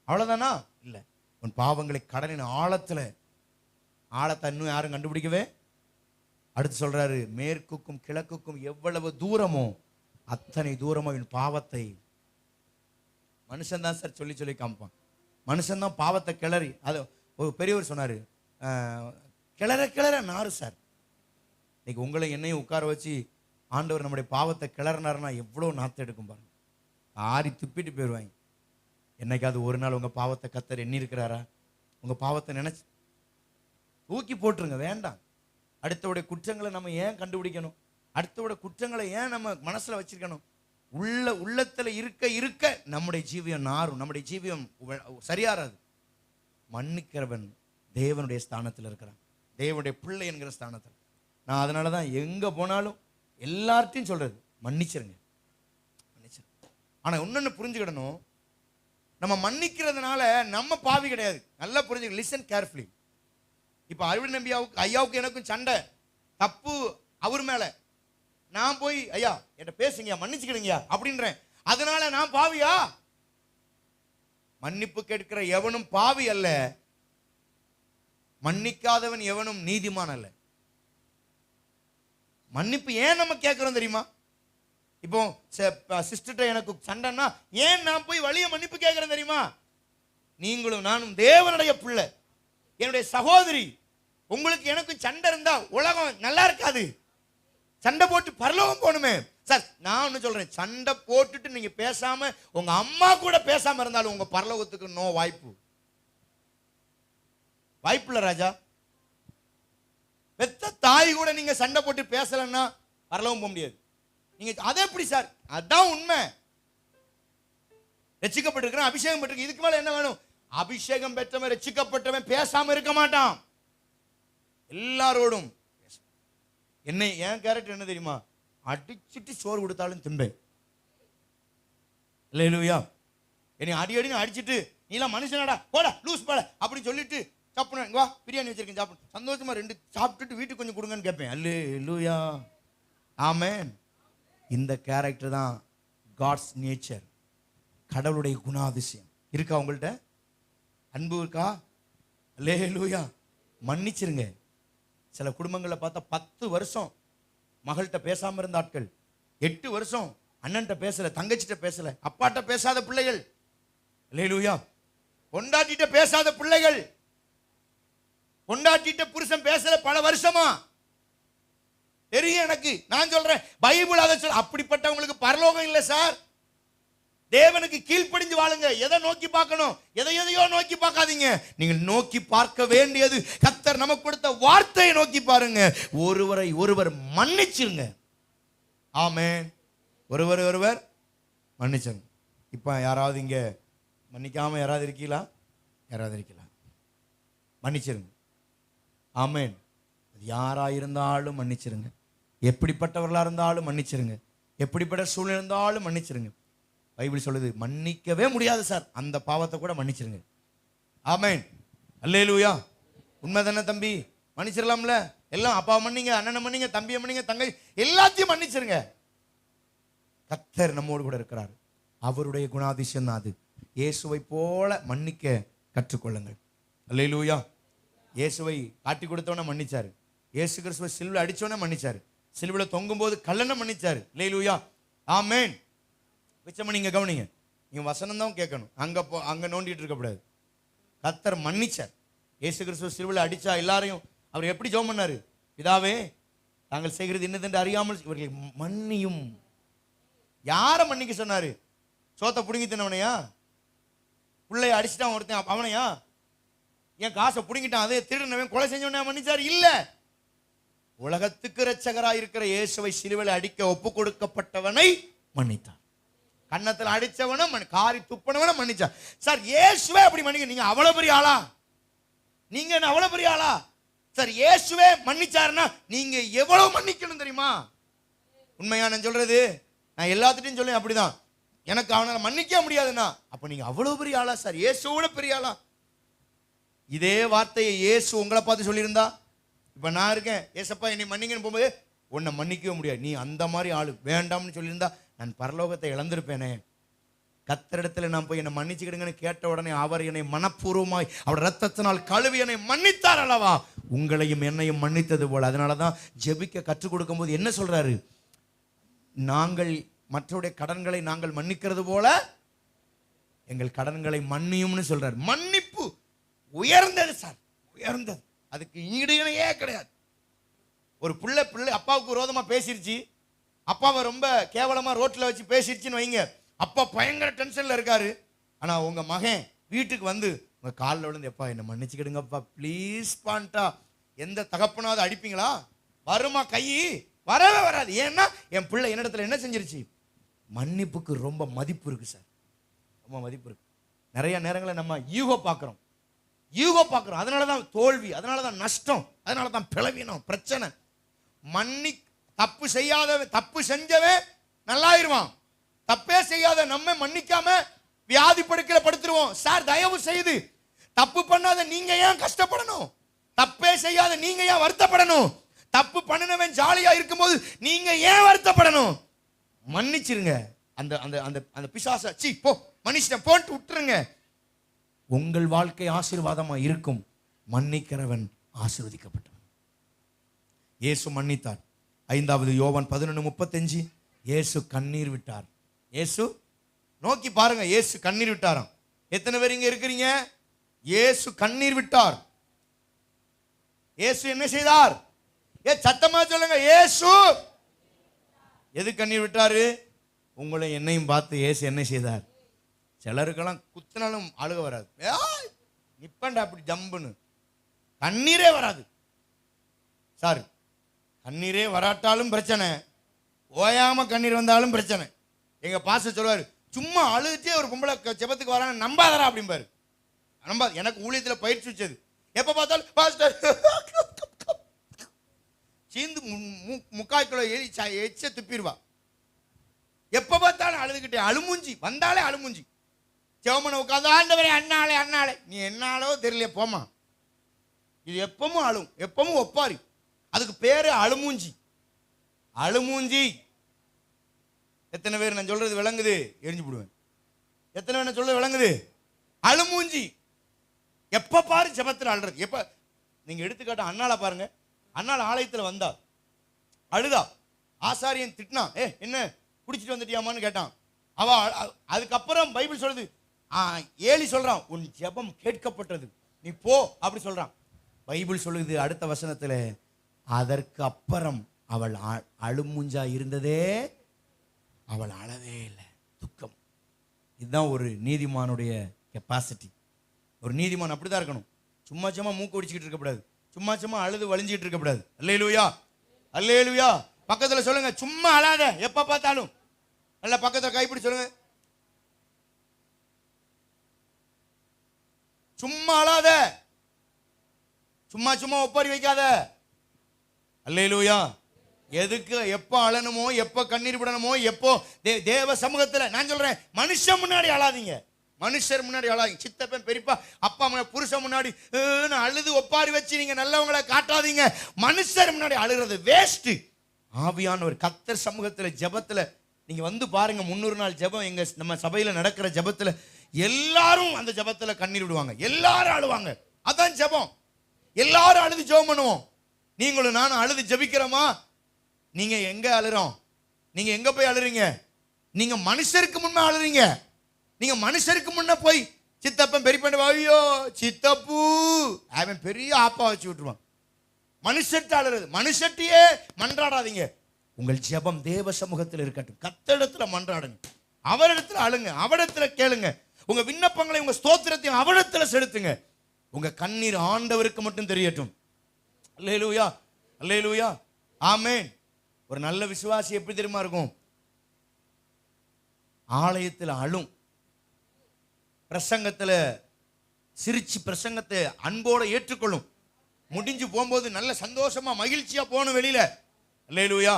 அவ்வளவுதானா? இல்லை, உன் பாவங்களை கடலின் ஆழத்தை இன்னும் யாரும் கண்டுபிடிக்கவே. அடுத்து சொல்றாரு, மேற்குக்கும் கிழக்குக்கும் எவ்வளவு தூரமோ அத்தனை தூரமோ என் பாவத்தை. மனுஷன் தான் சார் சொல்லி சொல்லி காமிப்பான். மனுஷன் தான் பாவத்தை கிளறி. அது ஒரு பெரியவர் சொன்னாரு, கிளற நாறு சார். இன்னைக்கு உங்களை என்னையும் உட்கார வச்சு ஆண்டவர் நம்முடைய பாவத்தை கிளறினாருன்னா எவ்வளோ நாற்று எடுக்கும் பாருங்க. ஆறி துப்பிட்டு போயிடுவாங்க. என்னைக்காவது ஒரு நாள் உங்க பாவத்தை கர்த்தர் எண்ணி இருக்கிறாரா? உங்க பாவத்தை நினைச்சு தூக்கி போட்டுருங்க, வேண்டாம். அடுத்தவுடைய குற்றங்களை நம்ம ஏன் கண்டுபிடிக்கணும்? அடுத்தவுடைய குற்றங்களை ஏன் நம்ம மனசுல வச்சிருக்கணும்? உள்ளத்துல இருக்க இருக்க நம்முடைய ஜீவியம் நாரும், நம்முடைய ஜீவியம் சரியாராது. மன்னிக்கிறவன் தேவனுடைய ஸ்தானத்தில் இருக்கிறான், தேவனுடைய பிள்ளை என்கிற ஸ்தானத்தில். நான் அதனாலதான் எங்க போனாலும் எல்லார்ட்டையும் சொல்றது, மன்னிச்சிருங்க. ஆனா இன்னொன்னு புரிஞ்சுக்கிடணும், நம்ம மன்னிக்கிறதுனால நம்ம பாவி கிடையாது. நல்லா புரிஞ்சுக்க, லிசன் கேர்ஃபுல்லி. இப்ப அருள் நம்பி ஐயாவுக்கு எனக்கும் சண்டை, தப்பு அவர் மேல. நான் போய் ஐயா என்கிட்ட பேசுங்க, மன்னிச்சுக்கிடுங்க அப்படின்றேன், அதனால நான் பாவியா? மன்னிப்பு கேட்கிற எவனும் பாவி அல்ல, மன்னிக்காதவன் எவனும் நீதிமான் அல்ல. மன்னிப்பு ஏன் நம்ம கேட்கிறோம் தெரியுமா? இப்போ சிஸ்டர் எனக்கு சண்டைன்னா ஏன் நான் போய் வழிய மன்னிப்பு கேட்கிறேன் தெரியுமா? நீங்களும் நானும் தேவனுடைய பிள்ளை, என்னுடைய சகோதரி. உங்களுக்கு எனக்கு சண்டை இருந்தா உலகம் நல்லா இருக்காது. சண்டை போட்டு பரலோகம் போகணுமே சார். நான் ஒண்ணு சொல்றேன், சண்டை போட்டுட்டு நீங்க பேசாம உங்க அம்மா கூட பேசாம இருந்தாலும் உங்க பரலோகத்துக்கு நோ வாய்ப்பு. வாய்ப்பு இல்ல ராஜா. பெத்த தாய் கூட நீங்க சண்டை போட்டு பேசலன்னா பரலோகம் போக முடியாது. நீங்க அதை எப்படி சார்? அதான் உண்மை. ரட்சிக்கப்பட்டிருக்கிறேன், அபிஷேகம் பெற்றிருக்கேன், இதுக்கு மேல என்ன வேணும்? அபிஷேகம் பெற்றவன் ரட்சிக்கப்பட்டவன் பேசாம இருக்க மாட்டான், எல்லாரோடும். என்ன என் கேரக்டர் என்ன தெரியுமா? அடிச்சுட்டு சோறு கொடுத்தாலும் திம்பேன். இல்லையா? என்னை அடி அடிச்சுட்டு நீலாம் மனுஷனடா போட லூஸ் போட அப்படி சொல்லிட்டு சாப்பிடுவேன். வா பிரியாணி வச்சிருக்கேன் சாப்பிடு, சந்தோஷமா 2 சாப்பிட்டுட்டு வீட்டுக்கு கொஞ்சம் கொடுங்கன்னு கேட்பேன். அல்லேலூயா, ஆமென். இந்த கேரக்டர் தான் காட்ஸ் நேச்சர், கடவுளுடைய குணாதிசயம். இருக்கா உங்கள்கிட்ட? அன்பு இருக்கா? அல்லேலூயா. மன்னிச்சிருங்க. சில குடும்பங்களை பார்த்தா 10 வருஷம் மகள்கிட்ட பேசாம இருந்த ஆட்கள், 8 வருஷம் அண்ணன்ட்ட பேசல, தங்கச்சிட்ட பேசல, அப்பாட்ட பேசாத பிள்ளைகள். அல்லேலூயா. பொண்டாட்டிட்ட பேசாத பிள்ளைகள், பொண்டாட்டிட்ட புருஷன் பேசல பல வருஷமா. தெரியும் எனக்கு. நான் சொல்றேன், பைபிள் அதை சொல்ல. அப்படிப்பட்டவங்களுக்கு பரலோகம் இல்லை சார். தேவனுக்கு கீழ்ப்படிஞ்சு வாழுங்க. எதை நோக்கி பார்க்கணும்? எதையோ நோக்கி பார்க்காதீங்க. நீங்கள் நோக்கி பார்க்க வேண்டியது கர்த்தர் நமக்கு கொடுத்த வார்த்தையை நோக்கி பாருங்க. ஒருவரை ஒருவர் மன்னிச்சிருங்க. ஆமென். ஒருவர் மன்னிச்சிருங்க. இப்ப யாராவது இங்க மன்னிக்காம யாராவது இருக்கீங்களா? யாராவது இருக்கலாம்? மன்னிச்சிருங்க. ஆமென். யாரா இருந்தாலும் மன்னிச்சிருங்க. எப்படிப்பட்டவர்களா இருந்தாலும் மன்னிச்சிருங்க. எப்படிப்பட்ட சூழ்நிலை இருந்தாலும் மன்னிச்சிருங்க. பைபிள் சொல்லுது, மன்னிக்கவே முடியாது சார், அந்த பாவத்தை கூட மன்னிச்சிருங்க. ஆமென். அல்லேலூயா. உண்மைதானே தம்பி? மன்னிச்சிடலாம்ல. எல்லாம் அப்பா மன்னிங்க, அண்ணனை மன்னிங்க, தம்பியை மன்னிங்க, தங்கை எல்லாத்தையும் மன்னிச்சிருங்க. கர்த்தர் நம்மோடு கூட இருக்கிறார். அவருடைய குணாதிசயம் தான் அது. இயேசுவை போல மன்னிக்க கற்றுக்கொள்ளுங்கள். அல்லேலூயா. இயேசுவை காட்டி கொடுத்தவன மன்னிச்சாரு. இயேசு கிறிஸ்துவை சிலுவையில் அடிச்சவன மன்னிச்சாரு. சிலுவையில் தொங்கும் போது கல்லனை மன்னிச்சாரு. அல்லேலூயா, ஆமென். மிச்சம் நீங்க கவனிங்க, நீங்க வசனம் தான் கேட்கணும், அங்க நோண்டிட்டு இருக்கக்கூடாது. கர்த்தர் மன்னிச்சார். இயேசு கிறிஸ்துவ சிலுவையில் அடிச்சா எல்லாரையும் அவர் எப்படி ஜெபம் பண்ணாரு? பிதாவே, தாங்கள் செய்கிறது என்னதென்று அறியாமல் இவர்களை மன்னியும். யாரை மன்னிக்க சொன்னாரு? சோத்தை புடுங்கி தின்னவனையா? பிள்ளைய அடிச்சுட்டான் ஒருத்தன் அவனையா? என் காசை புடுங்கிட்டான் அதே திருடனவன் கொலை செஞ்சவன மன்னிச்சாரு? இல்ல. உலகத்துக்கு இரட்சகராய் இருக்கிற இயேசுவை சிலுவையில் அடிக்க ஒப்பு கொடுக்கப்பட்டவனை மன்னித்தார். கன்னத்தில் அடிச்சவனும் காரி துப்பனவனை மன்னிச்சார். சார் இயேசுவே அப்படி மன்னிக்க, நீங்க அவ்வளவு பெரிய ஆளா? நீங்க என்ன அவ்வளவு பெரிய ஆளா? சார் இயேசுவே மன்னிச்சாருன்னா நீங்க எவ்வளவு மன்னிக்கணும் தெரியுமா? உண்மையா நான் சொல்றது, நான் எல்லாத்துட்டையும் சொல்லேன் அப்படிதான். எனக்கு அவனால மன்னிக்க முடியாதுன்னா அப்ப நீங்க அவ்வளவு பெரிய ஆளா சார்? இயேசுவோட பெரிய ஆளா? இதே வார்த்தையை இயேசு உங்களை பார்த்து சொல்லியிருந்தா, இப்ப நான் இருக்கேன், ஏசப்பா என்னை மன்னிங்கன்னு போகும்போது உன்னை மன்னிக்கவே முடியாது, நீ அந்த மாதிரி ஆளு வேண்டாம்னு சொல்லியிருந்தா நான் பரலோகத்தை இழந்திருப்பேனே. கர்த்தரிடத்தில் நான் போய் என்னை மன்னிச்சுக்கிடுங்கன்னு கேட்ட உடனே அவர் என்னை மனப்பூர்வமாய் அவர் ரத்தத்தினால் கழுவி என்னை மன்னித்தார் அல்லவா? உங்களையும் என்னையும் மன்னித்தது போல. அதனாலதான் ஜெபிக்க கற்றுக் கொடுக்கும் போது என்ன சொல்றாரு? நாங்கள் மற்றவருடைய கடன்களை நாங்கள் மன்னிக்கிறது போல எங்கள் கடன்களை மன்னியும்னு சொல்றாரு. மன்னிப்பு உயர்ந்தது சார், உயர்ந்தது. அதுக்கு ஈடு இணையே கிடையாது. ஒரு பிள்ளை அப்பாவுக்கு விரோதமா பேசிருச்சு, அப்பாவை ரொம்ப கேவலமா ரோட்ல வச்சு பேசிருச்சுன்னு வைங்க, அப்பா பயங்கர டென்ஷன்ல இருக்காரு. ஆனா உங்க மகன் வீட்டுக்கு வந்து உங்க காலில் விழுந்து, எப்பா என்ன மன்னிச்சுக்கிடுங்கப்பா ப்ளீஸ் பான்ட்டா, எந்த தகப்பனாவது அடிப்பீங்களா? வருமா? கை வரவே வராது. ஏன்னா என் பிள்ளை என்னிடத்துல என்ன செஞ்சிருச்சு? மன்னிப்புக்கு ரொம்ப மதிப்பு இருக்கு சார், ரொம்ப மதிப்பு இருக்கு. நிறைய நேரங்களில் நம்ம ஈகோ பார்க்குறோம், அதனால தான் தோல்வி, அதனால தான் நஷ்டம், அதனால தான் பிளவீனம், பிரச்சனை. தப்பு செஞ்சவன் நல்லாயிருவான், தப்பே செய்யாத நம்ம மன்னிக்காம வியாதி படுக்கையில படுத்துருவோம். சார் தயவு செய்து தப்பு பண்ணாத நீங்க ஏன் கஷ்டப்படணும்? தப்பே செய்யாத நீங்க ஏன் வருத்தப்படணும்? தப்பு பண்ணினவன் ஜாலியா இருக்கும்போது நீங்க ஏன் வருத்தப்படணும்? மன்னிச்சிருங்க. அந்த அந்த அந்த அந்த பிசாச போ மனுஷன் போட்டு விட்டுருங்க. உங்கள் வாழ்க்கை ஆசீர்வாதமா இருக்கும். மன்னிக்கிறவன் ஆசீர்வதிக்கப்பட்டவன். இயேசு மன்னித்தார். 5வது யோவான் 11:35 இயேசு கண்ணீர் விட்டார். இயேசு நோக்கி பாருங்க, இயேசு கண்ணீர் விட்டாராம். எத்தனை பேர் இங்க இருக்கிறீங்க? இயேசு கண்ணீர் விட்டார். இயேசு என்ன செய்தார்? சத்தமா சொல்லுங்க, இயேசு எது கண்ணீர் விட்டாரு? உங்களை என்னையும் பார்த்து இயேசு என்ன செய்தார்? சிலருக்கெல்லாம் குத்தினாலும் அழுக வராது, நிப்பண்டா அப்படி ஜம்புன்னு, கண்ணீரே வராது சார். கண்ணீரே வராட்டாலும் பிரச்சனை, ஓயாம கண்ணீர் வந்தாலும் பிரச்சனை. எங்க பாஸ்டர் சொல்லுவாரு, சும்மா அழுதுட்டே ஒரு பொம்பளை ஜெபத்துக்கு வராங்க நம்பாதரா அப்படிம்பாரு. நம்பாது. எனக்கு ஊழியத்தில் பயிற்சி வச்சது. எப்ப பார்த்தாலும் பாஸ்டர் சீந்து 3/4 கிலோ எச்ச துப்பிடுவா. எப்ப பார்த்தாலும் அழுதுகிட்டே, அழுமூஞ்சி வந்தாலே அழுமூஞ்சி. செவமனை உட்காந்து ஆண்டவரே அண்ணாளே, நீ என்னாலோ தெரியல போமா. இது எப்பவும் அழும், எப்பவும் ஒப்பாரி. அதுக்கு பேரு அழுமூஞ்சி. எத்தனை பேர் நான் சொல்றது விளங்குது? எரிஞ்சு போடுவேன். எத்தனை பேர் நான் சொல்றது விளங்குது? அழுமூஞ்சி. எப்ப பாரு ஜெபத்தில் அழுறது. எப்ப நீங்க எடுத்துக்காட்ட அண்ணால பாருங்க. அண்ணால ஆலயத்தில் வந்தா அழுதா, ஆசாரியன் திட்டினா, என்ன குடிச்சிட்டு வந்துட்டியாமான்னு கேட்டான். அவ அதுக்கப்புறம் பைபிள் சொல்லுது, ஏலி சொல்றான், உன் ஜெபம் கேட்கப்பட்டது, நீ போ அப்படி சொல்றான். பைபிள் சொல்லுது அடுத்த வசனத்துல, அதற்கு அப்புறம் அவள் அழுமூஞ்சா இருந்ததே, அவள் அழவே இல்லை. துக்கம். இதுதான் ஒரு நீதிமானுடைய கெப்பாசிட்டி. ஒரு நீதிமான் அப்படிதான் இருக்கணும். சும்மா மூக்கு ஒடிச்சுக்கிட்டு இருக்கக்கூடாது, சும்மா அழுது வலிஞ்சிட்டு இருக்கக்கூடாது. அல்லேலூயா. பக்கத்துல சொல்லுங்க, சும்மா அழாத, எப்ப பார்த்தாலும். நல்ல பக்கத்துல கைப்பிடி சொல்லுங்க, சும்மா அழாத, சும்மா ஒப்பாரி வைக்காத. அல்லேலூயா. எதுக்கு எப்ப அழணுமோ, எப்ப கண்ணீர் விடணுமோ, எப்போ தேவ சமூகத்துல. நான் சொல்றேன், மனுஷன் முன்னாடி அழாதீங்க, மனுஷர் முன்னாடி அழாதீங்க. சித்தப்பன் பெரியப்பா அப்பா புருஷன் முன்னாடி அழுது ஒப்பாரி வச்சு நீங்க நல்லவங்களை காட்டாதீங்க. மனுஷர் முன்னாடி அழுகிறது வேஸ்ட். ஆவியானவர் கர்த்தர் சமூகத்துல ஜெபத்துல நீங்க வந்து பாருங்க. 300 நாள் ஜெபம் எங்க நம்ம சபையில நடக்கிற ஜெபத்துல எல்லாரும் அந்த ஜெபத்துல கண்ணீர் விடுவாங்க, எல்லாரும் அழுவாங்க. அதான் ஜெபம். எல்லாரும் அழுது ஜெபம் பண்ணுவோம். நீங்களும் நானும் அழுது ஜெபிக்கிறோமா? நீங்க எங்க அழுறோம்? நீங்க எங்க போய் அழுறீங்க? நீங்க மனுஷருக்கு முன்ன அழுறீங்க. நீங்க மனுஷருக்கு முன்ன போய் சித்தப்பன் பெரியப்பன் ஐயோ சித்தப்பு அவன் பெரிய ஆப்பா வச்சு விட்டுருவான். மனுஷர்ட்ட அழுறது. மனுஷட்டையே மன்றாடாதீங்க. உங்கள் ஜெபம் தேவ சமூகத்தில் இருக்கட்டும். கர்த்தரிடத்துல மன்றாடுங்க, அவரிடத்துல அழுங்க, அவரிடத்துல கேளுங்க. உங்க விண்ணப்பங்களை உங்க ஸ்தோத்திரத்தையும் அவரிடத்துல செலுத்துங்க. உங்க கண்ணீர் ஆண்டவருக்கு மட்டும் தெரியட்டும். அல்லேலூயா. ஆமென். ஒரு நல்ல விசுவாசி எப்படி தெரியுமா இருக்கும்? ஆலயத்தில் அழும், பிரசங்கத்துல சிரிச்சு பிரசங்கத்தை அன்போட ஏற்றுக்கொள்ளும். முடிஞ்சு போகும்போது நல்ல சந்தோஷமா மகிழ்ச்சியா போகணும் வெளியில. அல்லேலூயா.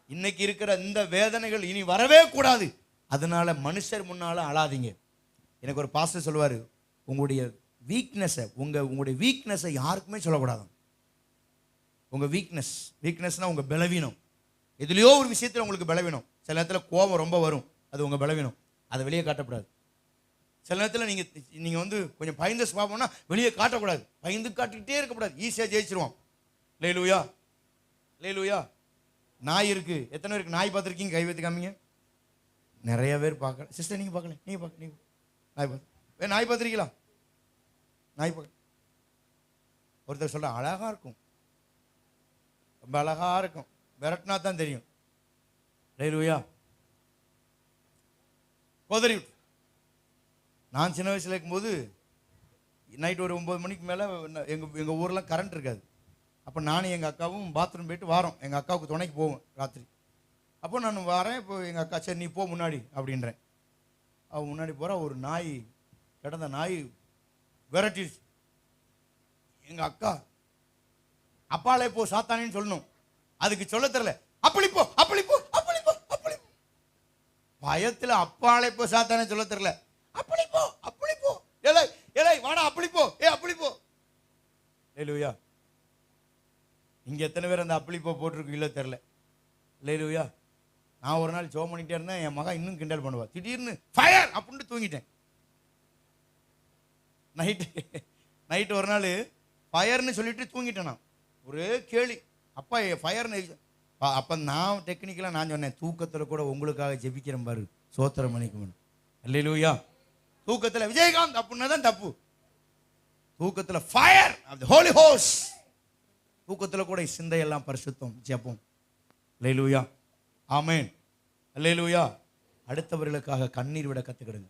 இன்னைக்கு இருக்கிற இந்த வேதனைகள் இனி வரவே கூடாது. அதனால மனுஷர் முன்னால அழாதீங்க. எனக்கு ஒரு பாஸ்டர் சொல்லுவாரு, உங்களுடைய உங்களுடைய வீக்னஸை யாருக்குமே சொல்லக்கூடாது. உங்க வீக்னஸ்னா உங்க பலவீனம். எதுலையோ ஒரு விஷயத்துல உங்களுக்கு பலவீனம். சில நேரத்துல கோபம் ரொம்ப வரும், அது உங்க பலவீனம். அதை வெளியே காட்டக்கூடாது. சில நேரத்தில் நீங்க வந்து கொஞ்சம் பயந்த சுபாவம்னா வெளியே காட்டக்கூடாது. பயந்து காட்டிக்கிட்டே இருக்கக்கூடாது. ஈஸியா ஜெயிச்சிருவோம். லேலூயா. நாய் இருக்கு. எத்தனை பேருக்கு நாய் பார்த்துருக்கீங்க? கை வைத்து காமிங்க. நிறைய பேர் பார்க்கல. சிஸ்டர் நீங்க பார்க்கல, நீங்க நாய் பார்த்துருக்கீங்களா? நாய் பார்க்க. ஒருத்தர் சொல்ற அழகா இருக்கும், ரொம்ப அழகா இருக்கும், விரட்டினா தான் தெரியும். லேலூயா. கோதரி. நான் சின்ன வயசுல இருக்கும்போது நைட் ஒரு 9 மணிக்கு மேலே எங்கள் ஊரில் கரண்ட் இருக்காது. அப்போ நானும் எங்கள் அக்காவும் பாத்ரூம் போயிட்டு வாரோம். எங்கள் அக்காவுக்கு துணைக்கு போவோம் ராத்திரி. அப்போ நான் வரேன். இப்போ எங்கள் அக்கா சரி நீ போ முன்னாடி அப்படின்றேன். அவன் முன்னாடி போகிறா. ஒரு நாய், கிடந்த நாய் வெரைட்டிஸ். எங்கள் அக்கா அப்பாலே போ சாத்தானேன்னு சொல்லணும், அதுக்கு சொல்ல தெரியல. அப்படி போ அப்படி போ அப்படி போ அப்படி போ. பயத்தில் அப்பாலே போ சாத்தானே சொல்ல தெரியல. அப்படி போ அப்படி போ, ஏலே ஏலே வாடா அப்படி போ, அப்படி போ. அல்லேலூயா. இங்க எத்தனை பேர் அந்த அப்படி போ போட்டிருக்கு இல்லை தெரியல. அல்லேலூயா. நான் ஒரு நாள் ஜெபம் பண்ணிட்டே இருந்தேன். என் மகன் இன்னும் கிண்டல் பண்ணுவா. திடீர்னு ஃபயர் அப்படின்னு தூங்கிட்டேன். நைட்டு ஒரு நாள் ஃபயர்னு சொல்லிட்டு தூங்கிட்டேன். நான் ஒரே கேள்வி, அப்பா ஃபயர்னு. அப்போ நான் டெக்னிக்கலாக நான் சொன்னேன், தூக்கத்தில் கூட உங்களுக்காக ஜெபிக்கிறேன் பாரு, சோத்திரம் பண்ணிக்கணும். அல்லேலூயா. தூக்கத்தில் விஜயகாந்த் அப்படின்னா தான் தப்பு. தூக்கத்தில் fire of the holy ghost. தூக்கத்தில் கூட சிந்தையெல்லாம் பரிசுத்தம் ஜெபம். அல்லேலூயா. ஆமென். அல்லேலூயா. அடுத்தவர்களுக்காக கண்ணீர் விட கற்றுக்கிடுங்க.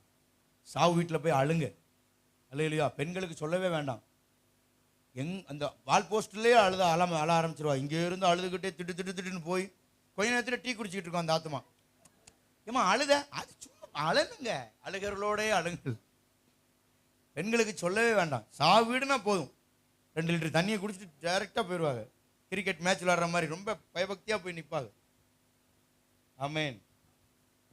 சாவு வீட்டில் போய் அழுங்க. அல்லேலூயா. பெண்களுக்கு சொல்லவே வேண்டாம். அந்த வால் போஸ்ட்லேயே அழ ஆரம்பிச்சிருவா. இங்கே இருந்து அழுதுகிட்டே திட்டுன்னு போய் கொஞ்ச நேரத்தில் டீ குடிச்சிக்கிட்டு இருக்கோம் அந்த ஆத்மா. ஏமா அழுத, அது சும்மா அழகுங்க, அழுகிறவர்களோடே அழுங்கள். பெண்களுக்கு சொல்லவே வேண்டாம். சாவு வீடுனா போதும், 2 லிட்டர் தண்ணியை குடிச்சிட்டு டைரெக்டாக போயிடுவாங்க. கிரிக்கெட் மேட்ச் விளாட்ற மாதிரி ரொம்ப பயபக்தியாக போய் நிற்பாங்க. ஆமேன்.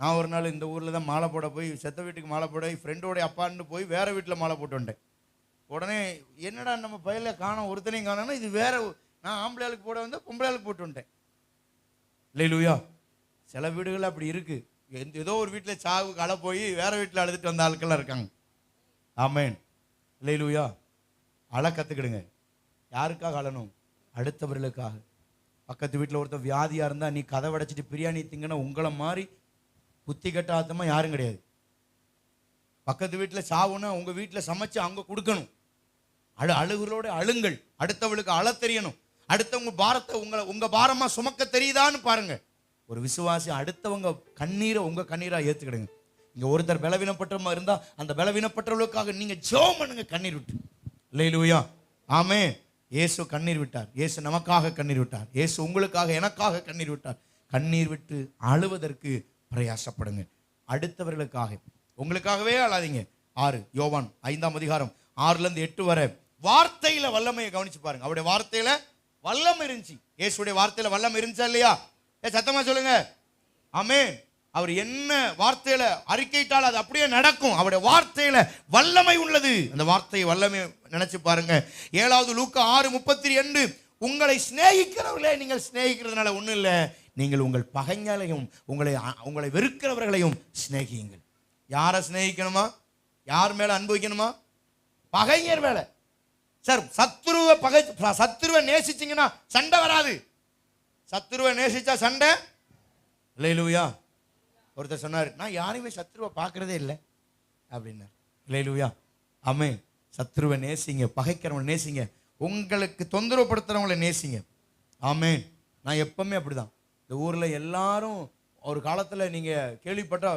நான் ஒரு நாள் இந்த ஊரில் தான் மாலை போட போய், செத்த வீட்டுக்கு மாலை போட ஃப்ரெண்டோடைய அப்பான்னு போய் வேற வீட்டில் மாலை போட்டு வந்துட்டேன். உடனே என்னடா நம்ம பையில காணோம், ஒருத்தனையும் காணோம்னா இது வேற, நான் ஆம்பளையாளுக்கு போட வந்தால் பொம்பளையாளுக்கு போட்டு வந்துட்டேன். அல்லேலூயா. சில வீடுகள் அப்படி இருக்கு. ஏதோ ஒரு வீட்டில் சாவுக்கு அழ போய் வேற வீட்டில் அழுதுட்டு வந்த ஆட்கள்லாம் இருக்காங்க. ஆமேன். அல்லேலூயா. அழ கற்றுக்கிடுங்க. யாருக்காக அழணும்? அடுத்தவர்களுக்காக. பக்கத்து வீட்டில் ஒருத்தர் வியாதியாக இருந்தால் நீ கதை வடைச்சிட்டு பிரியாணி திங்கன்னா உங்களை மாதிரி புத்தி கட்ட ஆத்தமா யாரும் கிடையாது. பக்கத்து வீட்டில் சாவுன்னா உங்கள் வீட்டில் சமைச்சு அங்கே கொடுக்கணும். அழுகுகளோட அழுங்கள். அடுத்தவளுக்கு அழ தெரியணும். அடுத்தவங்க பாரத்தை உங்கள் பாரமாக சுமக்க தெரியுதான்னு பாருங்க. ஒரு விசுவாசி அடுத்தவங்க கண்ணீரை உங்கள் கண்ணீராக ஏற்றுக்கிடுங்க. இங்கே ஒருத்தர் பலவீனப்பட்டவங்க இருந்தால் அந்த பலவீனப்பட்டவர்களுக்காக நீங்கள் ஜெபம் பண்ணுங்க, கண்ணீர் விட்டு. அல்லேலூயா. ஆமென். இயேசு கண்ணீர் விட்டார். இயேசு நமக்காக கண்ணீர் விட்டார். இயேசு உங்களுக்காக எனக்காக கண்ணீர் விட்டார். கண்ணீர் விட்டு அழுவதற்கு பிரயாசப்படுங்க. அடுத்தவர்களுக்காக, உங்களுக்காகவே அழாதீங்க. 6 யோவான் 5ஆம் அதிகாரம் 6-8 வரை வார்த்தையில வல்லமையை கவனிச்சு பாருங்க. அவருடைய வார்த்தையில வல்லமை இருந்துச்சு. இயேசுடைய வார்த்தையில வல்லமை இருந்துச்சா இல்லையா? சத்தமா சொல்லுங்க. ஆமென். அவர் என்ன வார்த்தையில அறிக்கையிட்டால் அது அப்படியே நடக்கும். அவருடைய வார்த்தையில வல்லமை உள்ளது. அந்த வார்த்தையை வல்லமை நினைச்சு பாருங்க. 7வது லூக்கா 6:32, உங்களை சிநேகிக்கிறவர்களே நீங்கள் சிநேகிக்கிறதுனால ஒன்றும் இல்லை, நீங்கள் உங்கள் பகைஞரையும் உங்களை வெறுக்கிறவர்களையும் சிநேகியுங்கள். யாரை சிநேகிக்கணுமா? யார் மேல அனுபவிக்கணுமா? பகைஞர் மேல. சார், சத்துருவை நேசிச்சிங்கன்னா சண்டை வராது. சத்துருவை நேசிச்சா சண்டை. அல்லேலூயா. ஒருத்தர் சொன்னார், நான் யாரையுமே சத்ருவை பார்க்கறதே இல்லை அப்படின்னார். அல்லேலூயா. ஆமென். சத்ருவை நேசிங்க, பகைக்கிறவங்களை நேசிங்க, உங்களுக்கு தொந்தரவுப்படுத்துறவங்களை நேசிங்க. ஆமென். நான் எப்பவுமே அப்படிதான். இந்த ஊரில் எல்லாரும் ஒரு காலத்தில் நீங்கள் கேள்விப்பட்டா,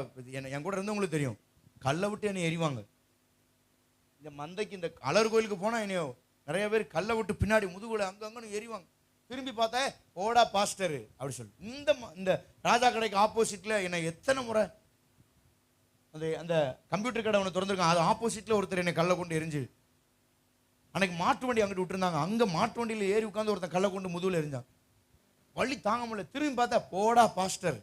என் கூட இருந்தவங்களுக்கு தெரியும், கல்லை விட்டு என்னை எறிவாங்க. இந்த மந்தைக்கு இந்த அலர் கோயிலுக்கு போனால் என்னையோ நிறைய பேர் கல்லை விட்டு பின்னாடி முதுகுல அங்கன்னு எறிவாங்க. திரும்பி பார்த்தா ஓடா பாஸ்டர் அப்படி சொல்லி. இந்த ராஜா கடைக்கு ஆப்போசிட்ல என்னை எத்தனை முறை அந்த கம்ப்யூட்டர் கடை ஒன்று திறந்துருக்கான், அது ஆப்போசிட்ல ஒருத்தர் என்னை கல்லை கொண்டு எரிஞ்சு. அன்னைக்கு மாட்டு வண்டி அங்கிட்டு விட்டுருந்தாங்க, அங்கே மாட்டு வண்டியில் ஏறி உட்காந்து ஒருத்தன் கல்லை கொண்டு முதுகுல எரிஞ்சான். வள்ளி தாங்க முடியல. திரும்பி பார்த்தா போடா பாஸ்டர்.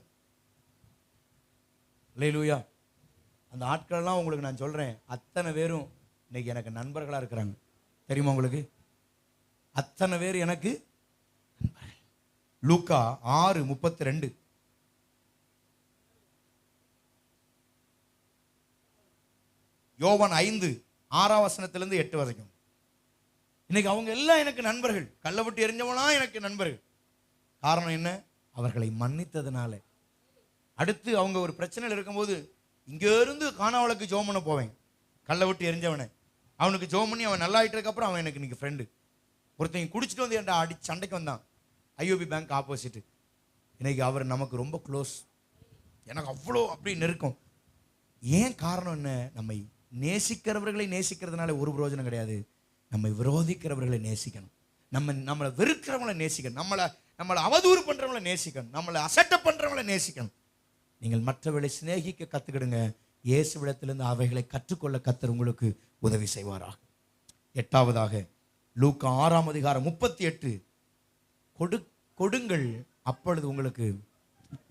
அல்லேலூயா. அந்த ஆட்கள்லாம் உங்களுக்கு நான் சொல்றேன், அத்தனை பேரும் இன்னைக்கு எனக்கு நண்பர்களா இருக்கிறாங்க. தெரியுமா உங்களுக்கு? அத்தனை பேர் எனக்கு லூக்கா 6:32. யோவான் 5:6 வரைக்கும். இன்னைக்கு அவங்க எல்லாம் எனக்கு நண்பர்கள். கல்லை விட்டு எரிஞ்சவனா எனக்கு நண்பர்கள். காரணம் என்ன? அவர்களை மன்னித்ததுனால. அடுத்து அவங்க ஒரு பிரச்சனையில் இருக்கும்போது இங்க இருந்து காணாவளுக்கு ஜெபம் பண்ண போவேன். கல்லை விட்டு எரிஞ்சவனை அவனுக்கு ஜெபம் பண்ணி அவன் நல்லா ஆயிட்டதுக்கு அப்புறம் அவன் எனக்கு இன்னைக்கு ஃப்ரெண்டு. ஒருத்தன் குடிச்சிட்டு வந்து என்கிட்ட அடி சண்டைக்கு வந்தான், ஐஓபி பேங்க் ஆப்போசிட். இன்னைக்கு அவர் நமக்கு ரொம்ப க்ளோஸ், எனக்கு அவ்வளோ அப்படி நெருக்கம். ஏன் காரணம் என்ன? நம்மை நேசிக்கிறவர்களை நேசிக்கிறதுனால ஒரு பிரயோஜனம் கிடையாது. நம்மை விரோதிக்கிறவர்களை நேசிக்கணும். நம்மளை வெறுக்கிறவங்களை நேசிக்கணும். நம்மளை அவதூறு பண்றவங்களை நேசிக்கணும், நம்மளை அசட்டை பண்றவங்களை நேசிக்கணும். நீங்கள் மற்றவர்களை சிநேகிக்க கத்துக்கிடுங்க. இயேசுவிடத்திலிருந்து அவைகளை கற்றுக்கொள்ள கர்த்தர் உங்களுக்கு உதவி செய்வாராக. 8ஆவதாக லூக்கா 6:38 கொடுங்கள், அப்பொழுது உங்களுக்கு,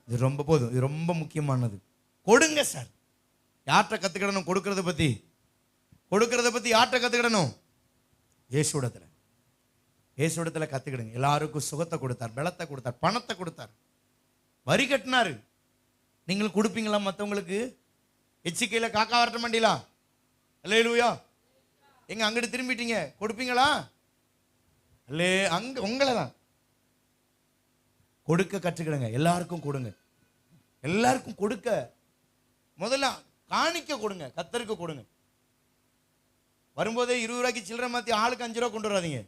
இது ரொம்ப போதும், இது ரொம்ப முக்கியமானது. கொடுங்க சார். யார்கிட்ட கத்துக்கிடணும்? கொடுக்கறத பத்தி யார்கிட்ட கத்துக்கிடணும்? இயேசுவிடத்துல கத்துக்கிடுங்க. எல்லாருக்கும் சுகத்தை கொடுத்தார், பலத்தை கொடுத்தார், பணத்தை கொடுத்தார், வரி கட்டினாரு. நீங்களும் கொடுப்பீங்களா மற்றவங்களுக்கு? எச்சிக்கையில காக்கா வரட்ட மாட்டீங்களா? அல்லேலூயா. எங்க அங்கிட்டு திரும்பிட்டீங்க, கொடுப்பீங்களா? அல்லே, அங்க உங்களை தான் கொடுக்க கற்றுக்கிடுங்க. எல்லாருக்கும் கொடுங்க, எல்லாருக்கும் கொடுக்க. முதல்ல காணிக்க கொடுங்க, கர்த்தருக்கு கொடுங்க. வரும்போதே 20 ரூபாய்க்கு சில்லறை மாத்தி ஆளுக்கு 5 ரூபா கொண்டு வராதீங்க.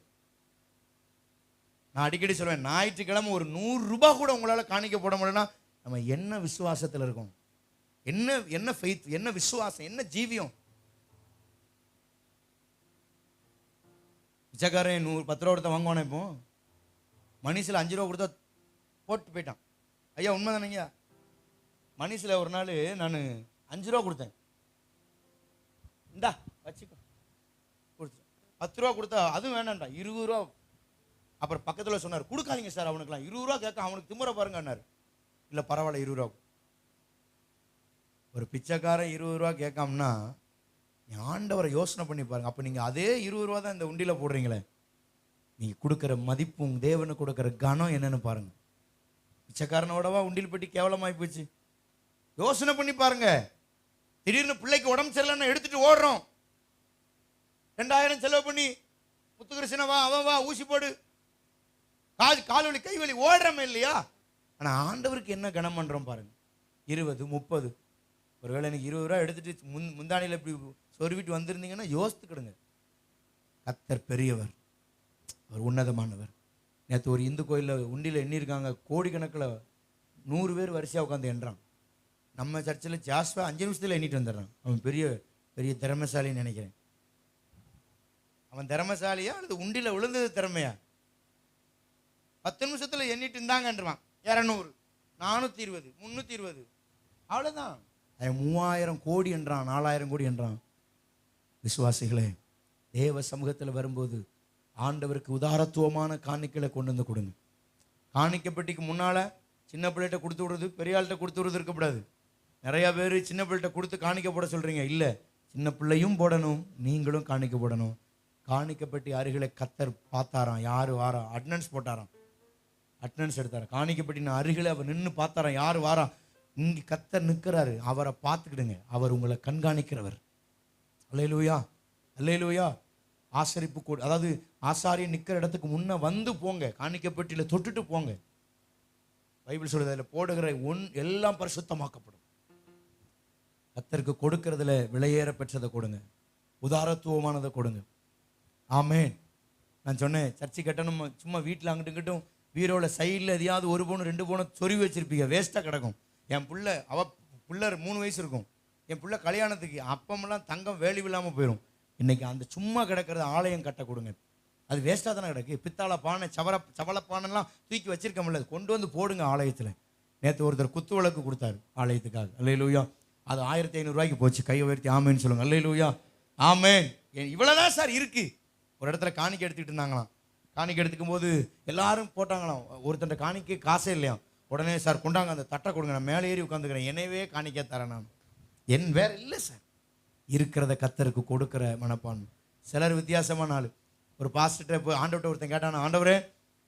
நான் அடிக்கடி சொல்வேன், ஞாயிற்றுக்கிழமை ஒரு 100 ரூபாய் கூட உங்களால காணிக்க போட முடியலன்னா நம்ம என்ன விசுவாசத்தில் இருக்கோம்? என்ன ஃபெய்த், என்ன விசுவாசம், என்ன ஜீவியம்? பிச்சைக்காரன் 10 ரூபா கொடுத்தா வாங்குவானே. இப்போ மணிசில் 5 ரூபா கொடுத்தா போட்டு போயிட்டான். ஐயா உண்மை தானேங்கய்யா? மணிசில் ஒரு நாள் நான் 5 ரூபா கொடுத்தேன், இந்தா வச்சுக்கோ கொடுத்தேன். 10 ரூபா கொடுத்தா அதுவும் வேண்டாம்டா, 20 ரூபா. அப்புறம் பக்கத்தில் சொன்னார், கொடுக்காதீங்க சார் அவனுக்குலாம், 20 ரூபா கேட்க அவனுக்கு திமுறை பாருங்கன்னாரு. இல்லை பரவாயில்ல 20 ரூபா. ஒரு பிச்சைக்காரன் 20 ரூபா கேட்காமனா ஆண்டவரை யோசனை பண்ணி பாருங்க. அப்போ நீங்கள் அதே 20 ரூபா தான் இந்த உண்டியில் போடுறீங்களே, நீங்கள் கொடுக்குற மதிப்பும் தேவனுக்கு கொடுக்குற கனம் என்னன்னு பாருங்க. பிச்சைக்காரனோடவா உண்டியில் பெட்டி கேவலமாகி போச்சு? யோசனை பண்ணி பாருங்க. திடீர்னு பிள்ளைக்கு உடம்பு சரியில்லைன்னு எடுத்துட்டு ஓடுறோம், 2000 செலவு பண்ணி முத்துகிருஷ்ண வா, அவன் வா, ஊசி போடு, கால் வலி கை வலி, ஓடுறமே இல்லையா? ஆனால் ஆண்டவருக்கு என்ன கனம் பண்ணுறோம் பாருங்க. 20 30, ஒருவேளை எனக்கு 20 ரூபா எடுத்துட்டு முந்தானியில் இப்படி சொருவிட்டு வந்திருந்தீங்கன்னா யோசித்துக்கிடுங்க. கர்த்தர் பெரியவர், அவர் உன்னதமானவர். நேற்று ஒரு இந்து கோயிலில் உண்டியில் எண்ணியிருக்காங்க, கோடிக்கணக்கில் 100 பேர் வரிசையாக உட்காந்து எண்ணுறான். நம்ம சர்ச்சில் ஜாஸ்வா 5 நிமிஷத்தில் எண்ணிட்டு வந்துடுறான். அவன் பெரிய பெரிய திறமைசாலின்னு நினைக்கிறேன். அவன் திறமைசாலியா அல்லது உண்டியில் விழுந்தது திறமையா? 10 நிமிஷத்தில் எண்ணிட்டு இருந்தாங்கன்றான். 200, 420, 320, அவ்வளோதான். 3000 கோடி என்றான், 4000 கோடி என்றான். விசுவாசிகளே, தேவ சமூகத்தில் வரும்போது ஆண்டவருக்கு உதாரத்துவமான காணிக்கைகளை கொண்டு வந்து கொடுங்க. காணிக்கப்பட்டிக்கு முன்னால சின்ன பிள்ளைகிட்ட கொடுத்து விடுறது, பெரிய ஆள்கிட்ட கொடுத்து விடுறது இருக்கக்கூடாது. நிறைய பேர் சின்ன பிள்ளைகிட்ட கொடுத்து காணிக்க போட சொல்றீங்க. இல்லை, சின்ன பிள்ளையும் போடணும், நீங்களும் காணிக்க போடணும். காணிக்கப்பட்டி அருகில கர்த்தர் பார்த்தாராம், யாரு வாரா, அட்டனன்ஸ் போட்டாராம், அட்டனன்ஸ் எடுத்தாராம். காணிக்கப்பட்டின அருகில அவர் நின்று பார்த்தாராம், யாரு வாரா, இங்கே கர்த்தர் நிற்கிறாரு, அவரை பார்த்துக்கிடுங்க, அவர் உங்களை கண்காணிக்கிறவர். அல்லேலூயா, அல்லேலூயா. ஆசரிப்பு கூட, அதாவது ஆசாரியன் நிற்கிற இடத்துக்கு முன்ன வந்து போங்க, காணிக்கப்பட்டியில் தொட்டுட்டு போங்க. பைபிள் சொல்லுது, அதில் போடுகிற எல்லாம் பரிசுத்தமாக்கப்படும். கர்த்தருக்கு கொடுக்கறதுல விலையேற பெற்றதை கொடுங்க, உதாரத்துவமானதை கொடுங்க. ஆமேன். நான் சொன்னேன், சர்ச்சை கட்டணும் சும்மா வீட்டில் அங்கிட்டு இங்கிட்டும் வீரோவில் சைடில் எதையாவது 1 பவுன் 2 பவுன் சொருவி வச்சிருப்பீங்க, வேஸ்ட்டாக கிடக்கும். என் பிள்ளை, பிள்ளை 3 வயசு இருக்கும், என் பிள்ளை கல்யாணத்துக்கு அப்பமெல்லாம் தங்கம் வேல்யூ இல்லாமல் போயிடும். இன்னைக்கு அந்த சும்மா கிடக்கிறது ஆலயம் கட்ட கொடுங்க. அது வேஸ்ட்டாக தானே கிடக்கு. பித்தாளை பானை, சவள பானைலாம் தூக்கி வச்சிருக்க முடியாது, கொண்டு வந்து போடுங்க ஆலயத்தில். நேற்று ஒருத்தர் குத்து விளக்கு கொடுத்தாரு ஆலயத்துக்காக. அல்லேலூயா. அது 1500 ரூபாய்க்கு போச்சு. கையை உயர்த்தி ஆமேன்னு சொல்லுங்க. அல்லேலூயா, ஆமேன். இவ்வளோதான் சார் இருக்கு. ஒரு இடத்துல காணிக்கை எடுத்துக்கிட்டு இருந்தாங்களாம். காணிக்கை எடுத்துக்கும் போது எல்லாரும் போட்டாங்களாம். ஒருத்தன் காணிக்கை காசே இல்லையா. உடனே சார் கொண்டாங்க, அந்த தட்டை கொடுங்க, நான் மேலே ஏறி உட்காந்துக்கிறேன், என்னவே காணிக்கை தரேன் நான். வேற இல்லை சார். இருக்கிறத கர்த்தருக்கு கொடுக்குற மனப்பான்மை. சிலர் வித்தியாசமான ஆள். ஒரு பாஸ்டர்கிட்ட போய் ஆண்டவர்கிட்ட ஒருத்தன் கேட்டானா, ஆண்டவரே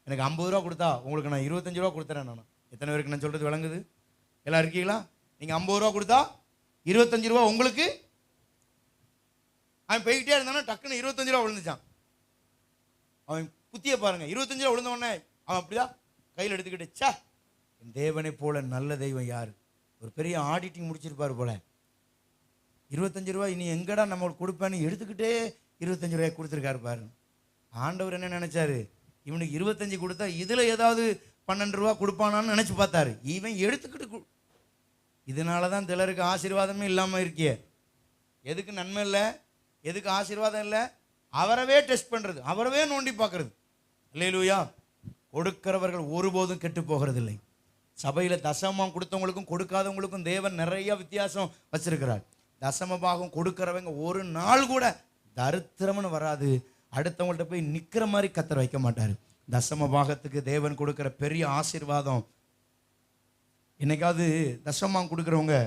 எனக்கு 50 ரூபா கொடுத்தா உங்களுக்கு நான் 25 ரூபா கொடுத்துறேன். நான் எத்தனை பேருக்கு நான் சொல்றது விளங்குது? எல்லாம் இருக்கீங்களா? நீங்கள் 50 ரூபா கொடுத்தா 25 ரூபா உங்களுக்கு. அவன் போய்கிட்டே இருந்தானா டக்குன்னு 25 ரூபா விழுந்துச்சான். அவன் புத்திய பாருங்க, 25 ரூபா விழுந்த உடனே அவன் அப்படிதான் கையில் எடுத்துக்கிட்டு, சே என் தேவனை போல நல்ல தெய்வம் யாரு? ஒரு பெரிய ஆடிட்டிங் முடிச்சிருப்பாரு போல. 25 ரூபா இனி எங்கடா நம்மளுக்கு கொடுப்பேன்னு எடுத்துக்கிட்டே 25 ரூபாய் கொடுத்துருக்காரு பாருங்க. ஆண்டவர் என்ன நினைச்சாரு, இவனுக்கு 25 கொடுத்தா இதுல ஏதாவது 12 ரூபா கொடுப்பானான்னு நினைச்சு பார்த்தாரு. இவன் எடுத்துக்கிட்டு. இதனாலதான் சிலருக்கு ஆசீர்வாதமே இல்லாம இருக்கிய. எதுக்கு நன்மை இல்லை, எதுக்கு ஆசீர்வாதம் இல்லை? அவரவே டெஸ்ட் பண்றது, அவரவே நோண்டி பார்க்கறது. அல்லேலூயா. கொடுக்கிறவர்கள் ஒருபோதும் கெட்டு போகிறதில்லை. சபையில தசமம் கொடுத்தவங்களுக்கும் கொடுக்காதவங்களுக்கும் தேவன் நிறைய வித்தியாசம் வச்சிருக்கிறார். தசம பாகம் கொடுக்கிறவங்க ஒரு நாள் கூட தரித்திரம்னு வராது, அடுத்தவங்கள்ட்ட போய் நிக்கிற மாதிரி கத்தர் வைக்க மாட்டாரு. தசம பாகத்துக்கு தேவன் கொடுக்கிற பெரிய ஆசீர்வாதம். என்னைக்காவது தசமம் கொடுக்குறவங்க,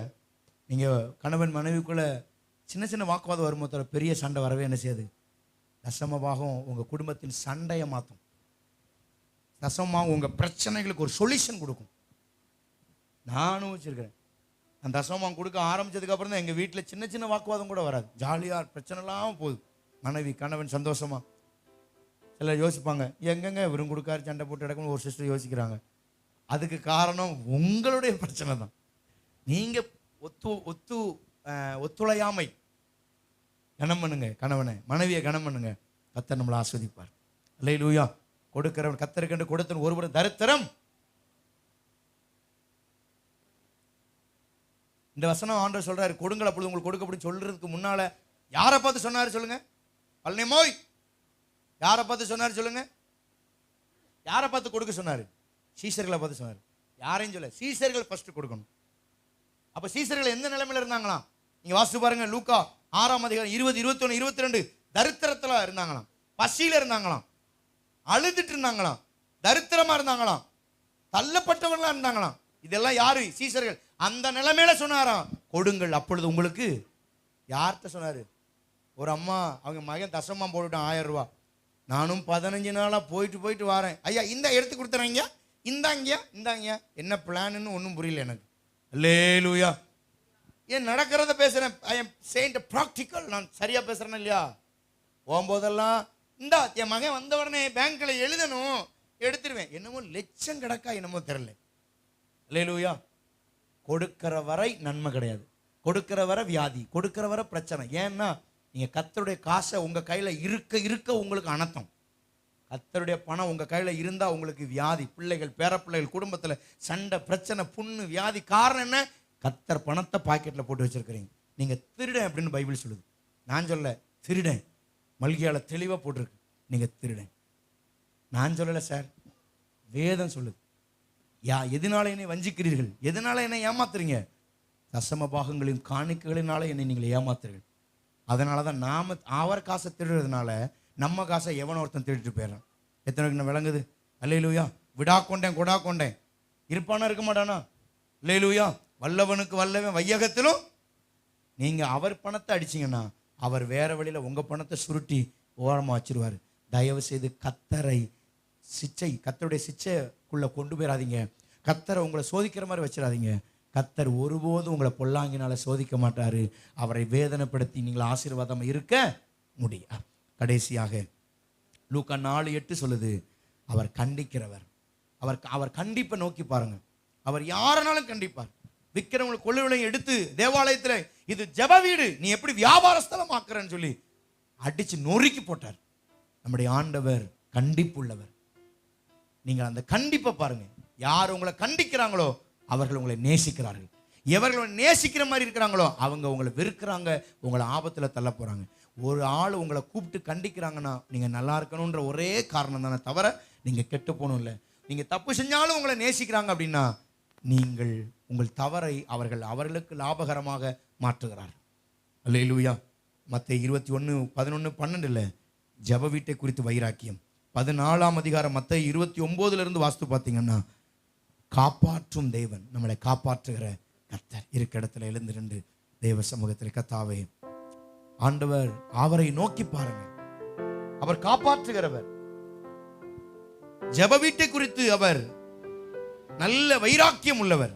நீங்க கணவன் மனைவிக்குள்ள சின்ன சின்ன வாக்குவாதம் வருமோ தவிர பெரிய சண்டை வரவே என்ன செய்யாது. தசம பாகம் உங்க குடும்பத்தின் சண்டையை மாற்றும். தசமமாக உங்க பிரச்சனைகளுக்கு ஒரு சொல்யூஷன் கொடுக்கும். நானும் வச்சிருக்கிறேன். அந்த தசமம் கொடுக்க ஆரம்பிச்சதுக்கு அப்புறம் தான் எங்க வீட்டில் சின்ன சின்ன வாக்குவாதம் கூட வராது. ஜாலியா பிரச்சனை இல்லாமல் போகுது. மனைவி கணவன் சந்தோஷமா. சிலர் யோசிப்பாங்க, எங்கெங்க இவரும் கொடுக்காரு சண்டை போட்டு நடக்கணும். ஒரு சிஸ்டர் யோசிக்கிறாங்க. அதுக்கு காரணம் உங்களுடைய பிரச்சனை தான். நீங்க ஒத்துழையாமை. கனம் பண்ணுங்க கணவனை, மனைவியை கனம் பண்ணுங்க. கர்த்தர் நம்மளை ஆஸ்வதிப்பார். அல்லேலூயா. கொடுக்கிறவன் கர்த்தருக்கு கொடுத்தன் ஒருவரும் தரித்திரம். இந்த வசனம் ஆண்டவர் சொல்றாரு, கொடுங்கள் அப்பொழுது உங்களுக்கு கொடுக்கப்படும். சொல்றதுக்கு முன்னால யாரை பார்த்து சொன்னாரு சொல்லுங்க? பழனிமோய் யாரை பார்த்து சொன்னாரு சொல்லுங்க? யாரை பார்த்து கொடுக்க சொன்னாரு? சீசர்களை பார்த்து சொன்னாரு. யாரையும் சொல்ல, சீசர்கள் ஃபர்ஸ்ட் கொடுக்கணும். அப்ப சீசர்கள் எந்த நிலைமையில இருந்தாங்களாம்? நீங்க வாசித்து பாருங்க. லூக்கா 6ஆம் அதிகாரம் 20, 21, 22. தரித்திரத்துல இருந்தாங்களாம், பசியில இருந்தாங்களாம், அழுதுட்டு இருந்தாங்களாம், தரித்திரமா இருந்தாங்களாம், தள்ளப்பட்டவர்களா இருந்தாங்களாம். இதெல்லாம் யாரு? சீசர்கள். அந்த நிலைமையில சொன்னாராம், கொடுங்கள் அப்பொழுது உங்களுக்கு. யார்கிட்ட சொன்னாரு? ஒரு அம்மா, அவங்க மகன் தசமா போட்டுட்டான் 1000 ரூபாய். நானும் 15 நாளா போயிட்டு வரேன். ஐயா இந்த எடுத்து கொடுத்துறீங்க, இந்தாங்க. என்ன பிளான்னு ஒன்றும் புரியல எனக்கு. அல்லேலூயா. ஏன் நடக்கிறத பேசுறேன். I am saying practical. நான் சரியா பேசுறேன்னா இல்லையா? போகும்போதெல்லாம் இந்தா என் மகன் வந்த உடனே பேங்க்ல எழுதணும், எடுத்துருவேன். என்னமோ லட்சம் கிடக்கா என்னமோ தெரியல. அல்லேலூயா. கொடுக்கிற வரை நன்மை கிடையாது, கொடுக்கிற வரை வியாதி, கொடுக்கிற வரை பிரச்சனை. ஏன்னா நீங்க கர்த்தருடைய காசை உங்க கையில இருக்க உங்களுக்கு அனர்த்தம். கர்த்தருடைய பணம் உங்க கையில இருந்தா உங்களுக்கு வியாதி, பிள்ளைகள், பேரப்பிள்ளைகள், குடும்பத்துல சண்டை, பிரச்சனை, புண்ணு, வியாதி. காரணம் என்ன? கர்த்தர் பணத்தை பாக்கெட்ல போட்டு வச்சிருக்கிறீங்க. நீங்க திருடன் அப்படின்னு பைபிள் சொல்லுது. நான் சொல்ல திருடன், மல்கியால தெளிவா போட்டிருக்கு. நீங்க திருடன். நான் சொல்லல சார், வேதம் சொல்லுது. எதனால என்னை வஞ்சிக்கிறீர்கள்? எதனால என்னை ஏமாத்துறீங்க? தசம பாகங்களின் காணிக்கைகளினால என்னை நீங்கள் ஏமாத்துறீர்கள். அதனாலதான் நாம அவர் காசை திருடுறதுனால நம்ம காசை எவன் ஒருத்தன் திருட்டு போயிடறான். எத்தனை விளங்குது? அல்லேலூயா. விடா கொண்டேன் கொடா கொண்டேன் இருப்பானா இருக்க மாட்டானா? அல்லேலூயா. வல்லவனுக்கு வல்லவன் வையகத்திலும். நீங்க அவர் பணத்தை அடிச்சீங்கன்னா அவர் வேற வழியில உங்க பணத்தை சுருட்டி ஓரமா வச்சிருவாரு. தயவு செய்து கர்த்தருடைய சிச்சைக்குள்ள கொண்டு போயிடாதீங்க. கர்த்தரை உங்களை சோதிக்கிற மாதிரி வச்சிடாதீங்க. கர்த்தர் ஒருபோதும் உங்களை பொல்லாங்கினால சோதிக்க மாட்டாரு. அவரை வேதனைப்படுத்தி நீங்கள் ஆசீர்வாதம் இருக்க முடியும். கடைசியாக லூக்கா 4:8 சொல்லுது, அவர் கண்டிக்கிறவர். அவர் கண்டிப்பை நோக்கி பாருங்க. அவர் யாரனாலும் கண்டிப்பார். விற்கிறவங்களை கொள்ளுவிலையும் எடுத்து தேவாலயத்தில் இது ஜெப வீடு, நீ எப்படி வியாபார ஸ்தலம் ஆக்குறன்னு சொல்லி அடிச்சு நொறுக்கி போட்டார். நம்முடைய ஆண்டவர் கண்டிப்புள்ளவர். நீங்கள் அந்த கண்டிப்பை பாருங்க. யார் உங்களை கண்டிக்கிறாங்களோ அவர்கள் உங்களை நேசிக்கிறார்கள். எவர்கள் நேசிக்கிற மாதிரி இருக்கிறாங்களோ அவங்க உங்களை வெறுக்கிறாங்க, உங்களை ஆபத்தில் தள்ள போறாங்க. ஒரு ஆள் உங்களை கூப்பிட்டு கண்டிக்கிறாங்கன்னா நீங்க நல்லா இருக்கணும்ன்ற ஒரே காரணம் தானே தவிர நீங்க கெட்டு போகணும் இல்லை. நீங்க தப்பு செஞ்சாலும் உங்களை நேசிக்கிறாங்க அப்படின்னா நீங்கள் உங்கள் தவறை அவர்களுக்கு லாபகரமாக மாற்றுகிறார். அல்லேலூயா. மத்தேயு 21:11-12 ஜெப வீட்டை குறித்து வைராக்கியம். 14ஆம் அதிகாரம் மத்தேயு 29 வாஸ்து பார்த்தீங்கன்னா, காப்பாற்றும் தேவன், நம்மளை காப்பாற்றுகிற கர்த்தர். இருக்க இடத்துல எழுந்திருந்து தேவ சமூகத்தில், கர்த்தாவே ஆண்டவர், அவரை நோக்கி பாருங்க. அவர் காப்பாற்றுகிறவர். ஜெப வீட்டை குறித்து அவர் நல்ல வைராக்கியம் உள்ளவர்.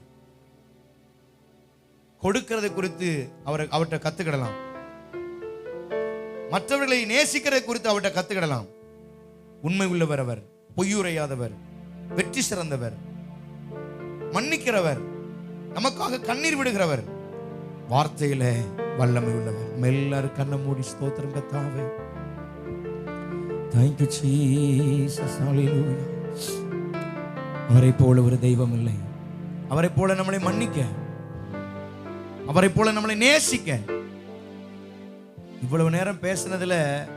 கொடுக்கிறதை குறித்து அவர்கிட்ட கத்துக்கிடலாம். மற்றவர்களை நேசிக்கிறதை குறித்து அவர்கிட்ட கத்துக்கிடலாம். உண்மை உள்ளவர் அவர், பொய்யுரையாதவர், வெற்றி சிறந்தவர், மன்னிக்கிறவர், நமக்காக கண்ணீர் விடுகிறவர், வார்த்தையில வல்லமை உள்ளவர். எல்லாரும் கண்ணை மூடி ஸ்தோத்திரம் கர்த்தாவே. Thank you Jesus. Hallelujah. அவரை போல ஒரு தெய்வம் இல்லை. அவரை போல நம்மளை மன்னிக்க, அவரை போல நம்மளை நேசிக்க. இவ்வளவு நேரம் பேசினதுல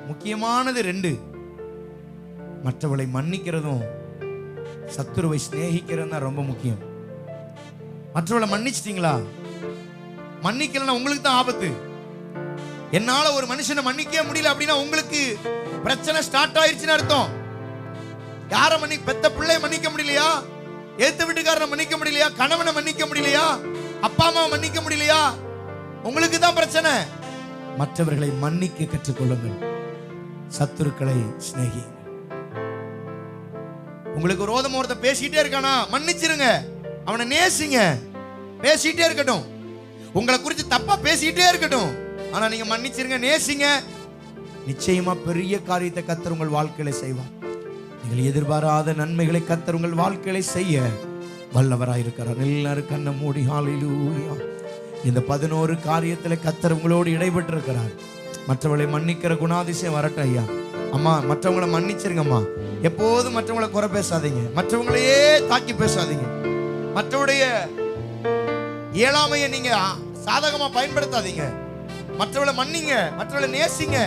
முக்கியமானது 2. மற்றவளை மன்னிக்கிறதும் சத்துருவை சிநேகிக்கிறது ரொம்ப முக்கியம். மற்றவளை மன்னிச்சிட்டீங்களா? மன்னிக்கலன்னா உங்களுக்கு தான் ஆபத்து. என்னால ஒரு மனுஷனை மன்னிக்கவே முடியல அப்படின்னா உங்களுக்கு பிரச்சனை ஸ்டார்ட் ஆயிருச்சுன்னு அர்த்தம். யார பெத்த பிள்ளைய மன்னிக்க முடியலையா? ஏத்த வீட்டுக்காரனை மன்னிக்க முடியலையா? கணவனை மன்னிக்க முடியலையா? அப்பா அம்மாவை மன்னிக்க முடியலையா? உங்களுக்கு தான் பிரச்சனை. மற்றவர்களை மன்னிக்க கற்றுக்கொள்ளுங்கள். சத்துருக்களை சிநேகி. உங்களுக்கு விரோதமா ஒருத்த பேசிட்டே இருக்கானா, மன்னிச்சிருங்க. அவனை நேசிங்க. பேசிட்டே இருக்கட்டும், உங்களை குறித்து தப்பா பேசிட்டே இருக்கட்டும், ஆனா நீங்க மன்னிச்சிருங்க, நேசிங்க. நிச்சயமா பெரிய காரியத்தை கர்த்தர் உங்கள் வாழ்க்கையில செய்வார். நீங்கள் எதிர்பாராத நன்மைகளை கர்த்தர் உங்கள் வாழ்க்கையில செய்ய வல்லவராயிருக்கிறார். எல்லாரும் கண்ணை மூடி ஹல்லேலூயா. இந்த 11 காரியத்தில் கர்த்தர் உங்களோடு இடைபெற்றிருக்கிறார். மற்றவங்களை மன்னிக்கிற குணாதிசயம் வரட்டும் ஐயா. அம்மா, மற்றவங்களை மன்னிச்சிருங்கம்மா. எப்போதும் மற்றவங்களை குறை பேசாதீங்க. மற்றவங்களையே தாக்கி பேசாதீங்க. மற்றவருடைய இயலாமையை நீங்க சாதகமா பயன்படுத்தாதீங்க. மற்றவளை மன்னிங்க, மற்றவளை நேசிங்க.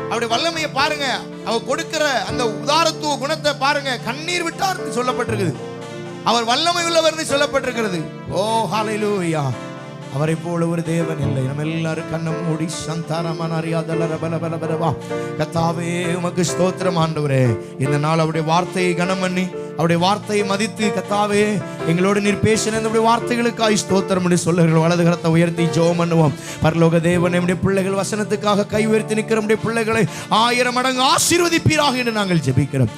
அவருடைய வல்லமையை பாருங்க. அவர் கொடுக்கிற அந்த உதாரத்துவ குணத்தை பாருங்க. கண்ணீர் விட்டார் சொல்லப்பட்டிருக்குது. அவர் வல்லமை உள்ளவர் சொல்லப்பட்டிருக்கிறது. ஓ ஹல்லேலூயா. அவரை போல ஒரு தேவன் இல்லை. நம்ம எல்லாரும் கண்ணை மூடி சந்தாரமனறியாதலரபலபலபலவா. கர்த்தாவே உமக்கு ஸ்தோத்திரம் ஆண்டவரே. இந்த நாள் அவருடைய வார்த்தையை கனம் பண்ணி அவருடைய வார்த்தையை மதித்து கர்த்தாவே எங்களோடு நீர் பேசின இந்த வார்த்தைகளுக்காய் ஸ்தோத்திரம் என்று சொல்லுகிற வலது கரத்தை உயர்த்தி ஜெபம் பண்ணுவோம். பரலோக தேவன், நம்முடைய பிள்ளைகள் வசனத்துக்காக கை உயர்த்தி நிற்கிற நம்முடைய பிள்ளைகளை 1000 மடங்கு ஆசீர்வதிப்பீராக என்று நாங்கள் ஜெபிக்கிறோம்.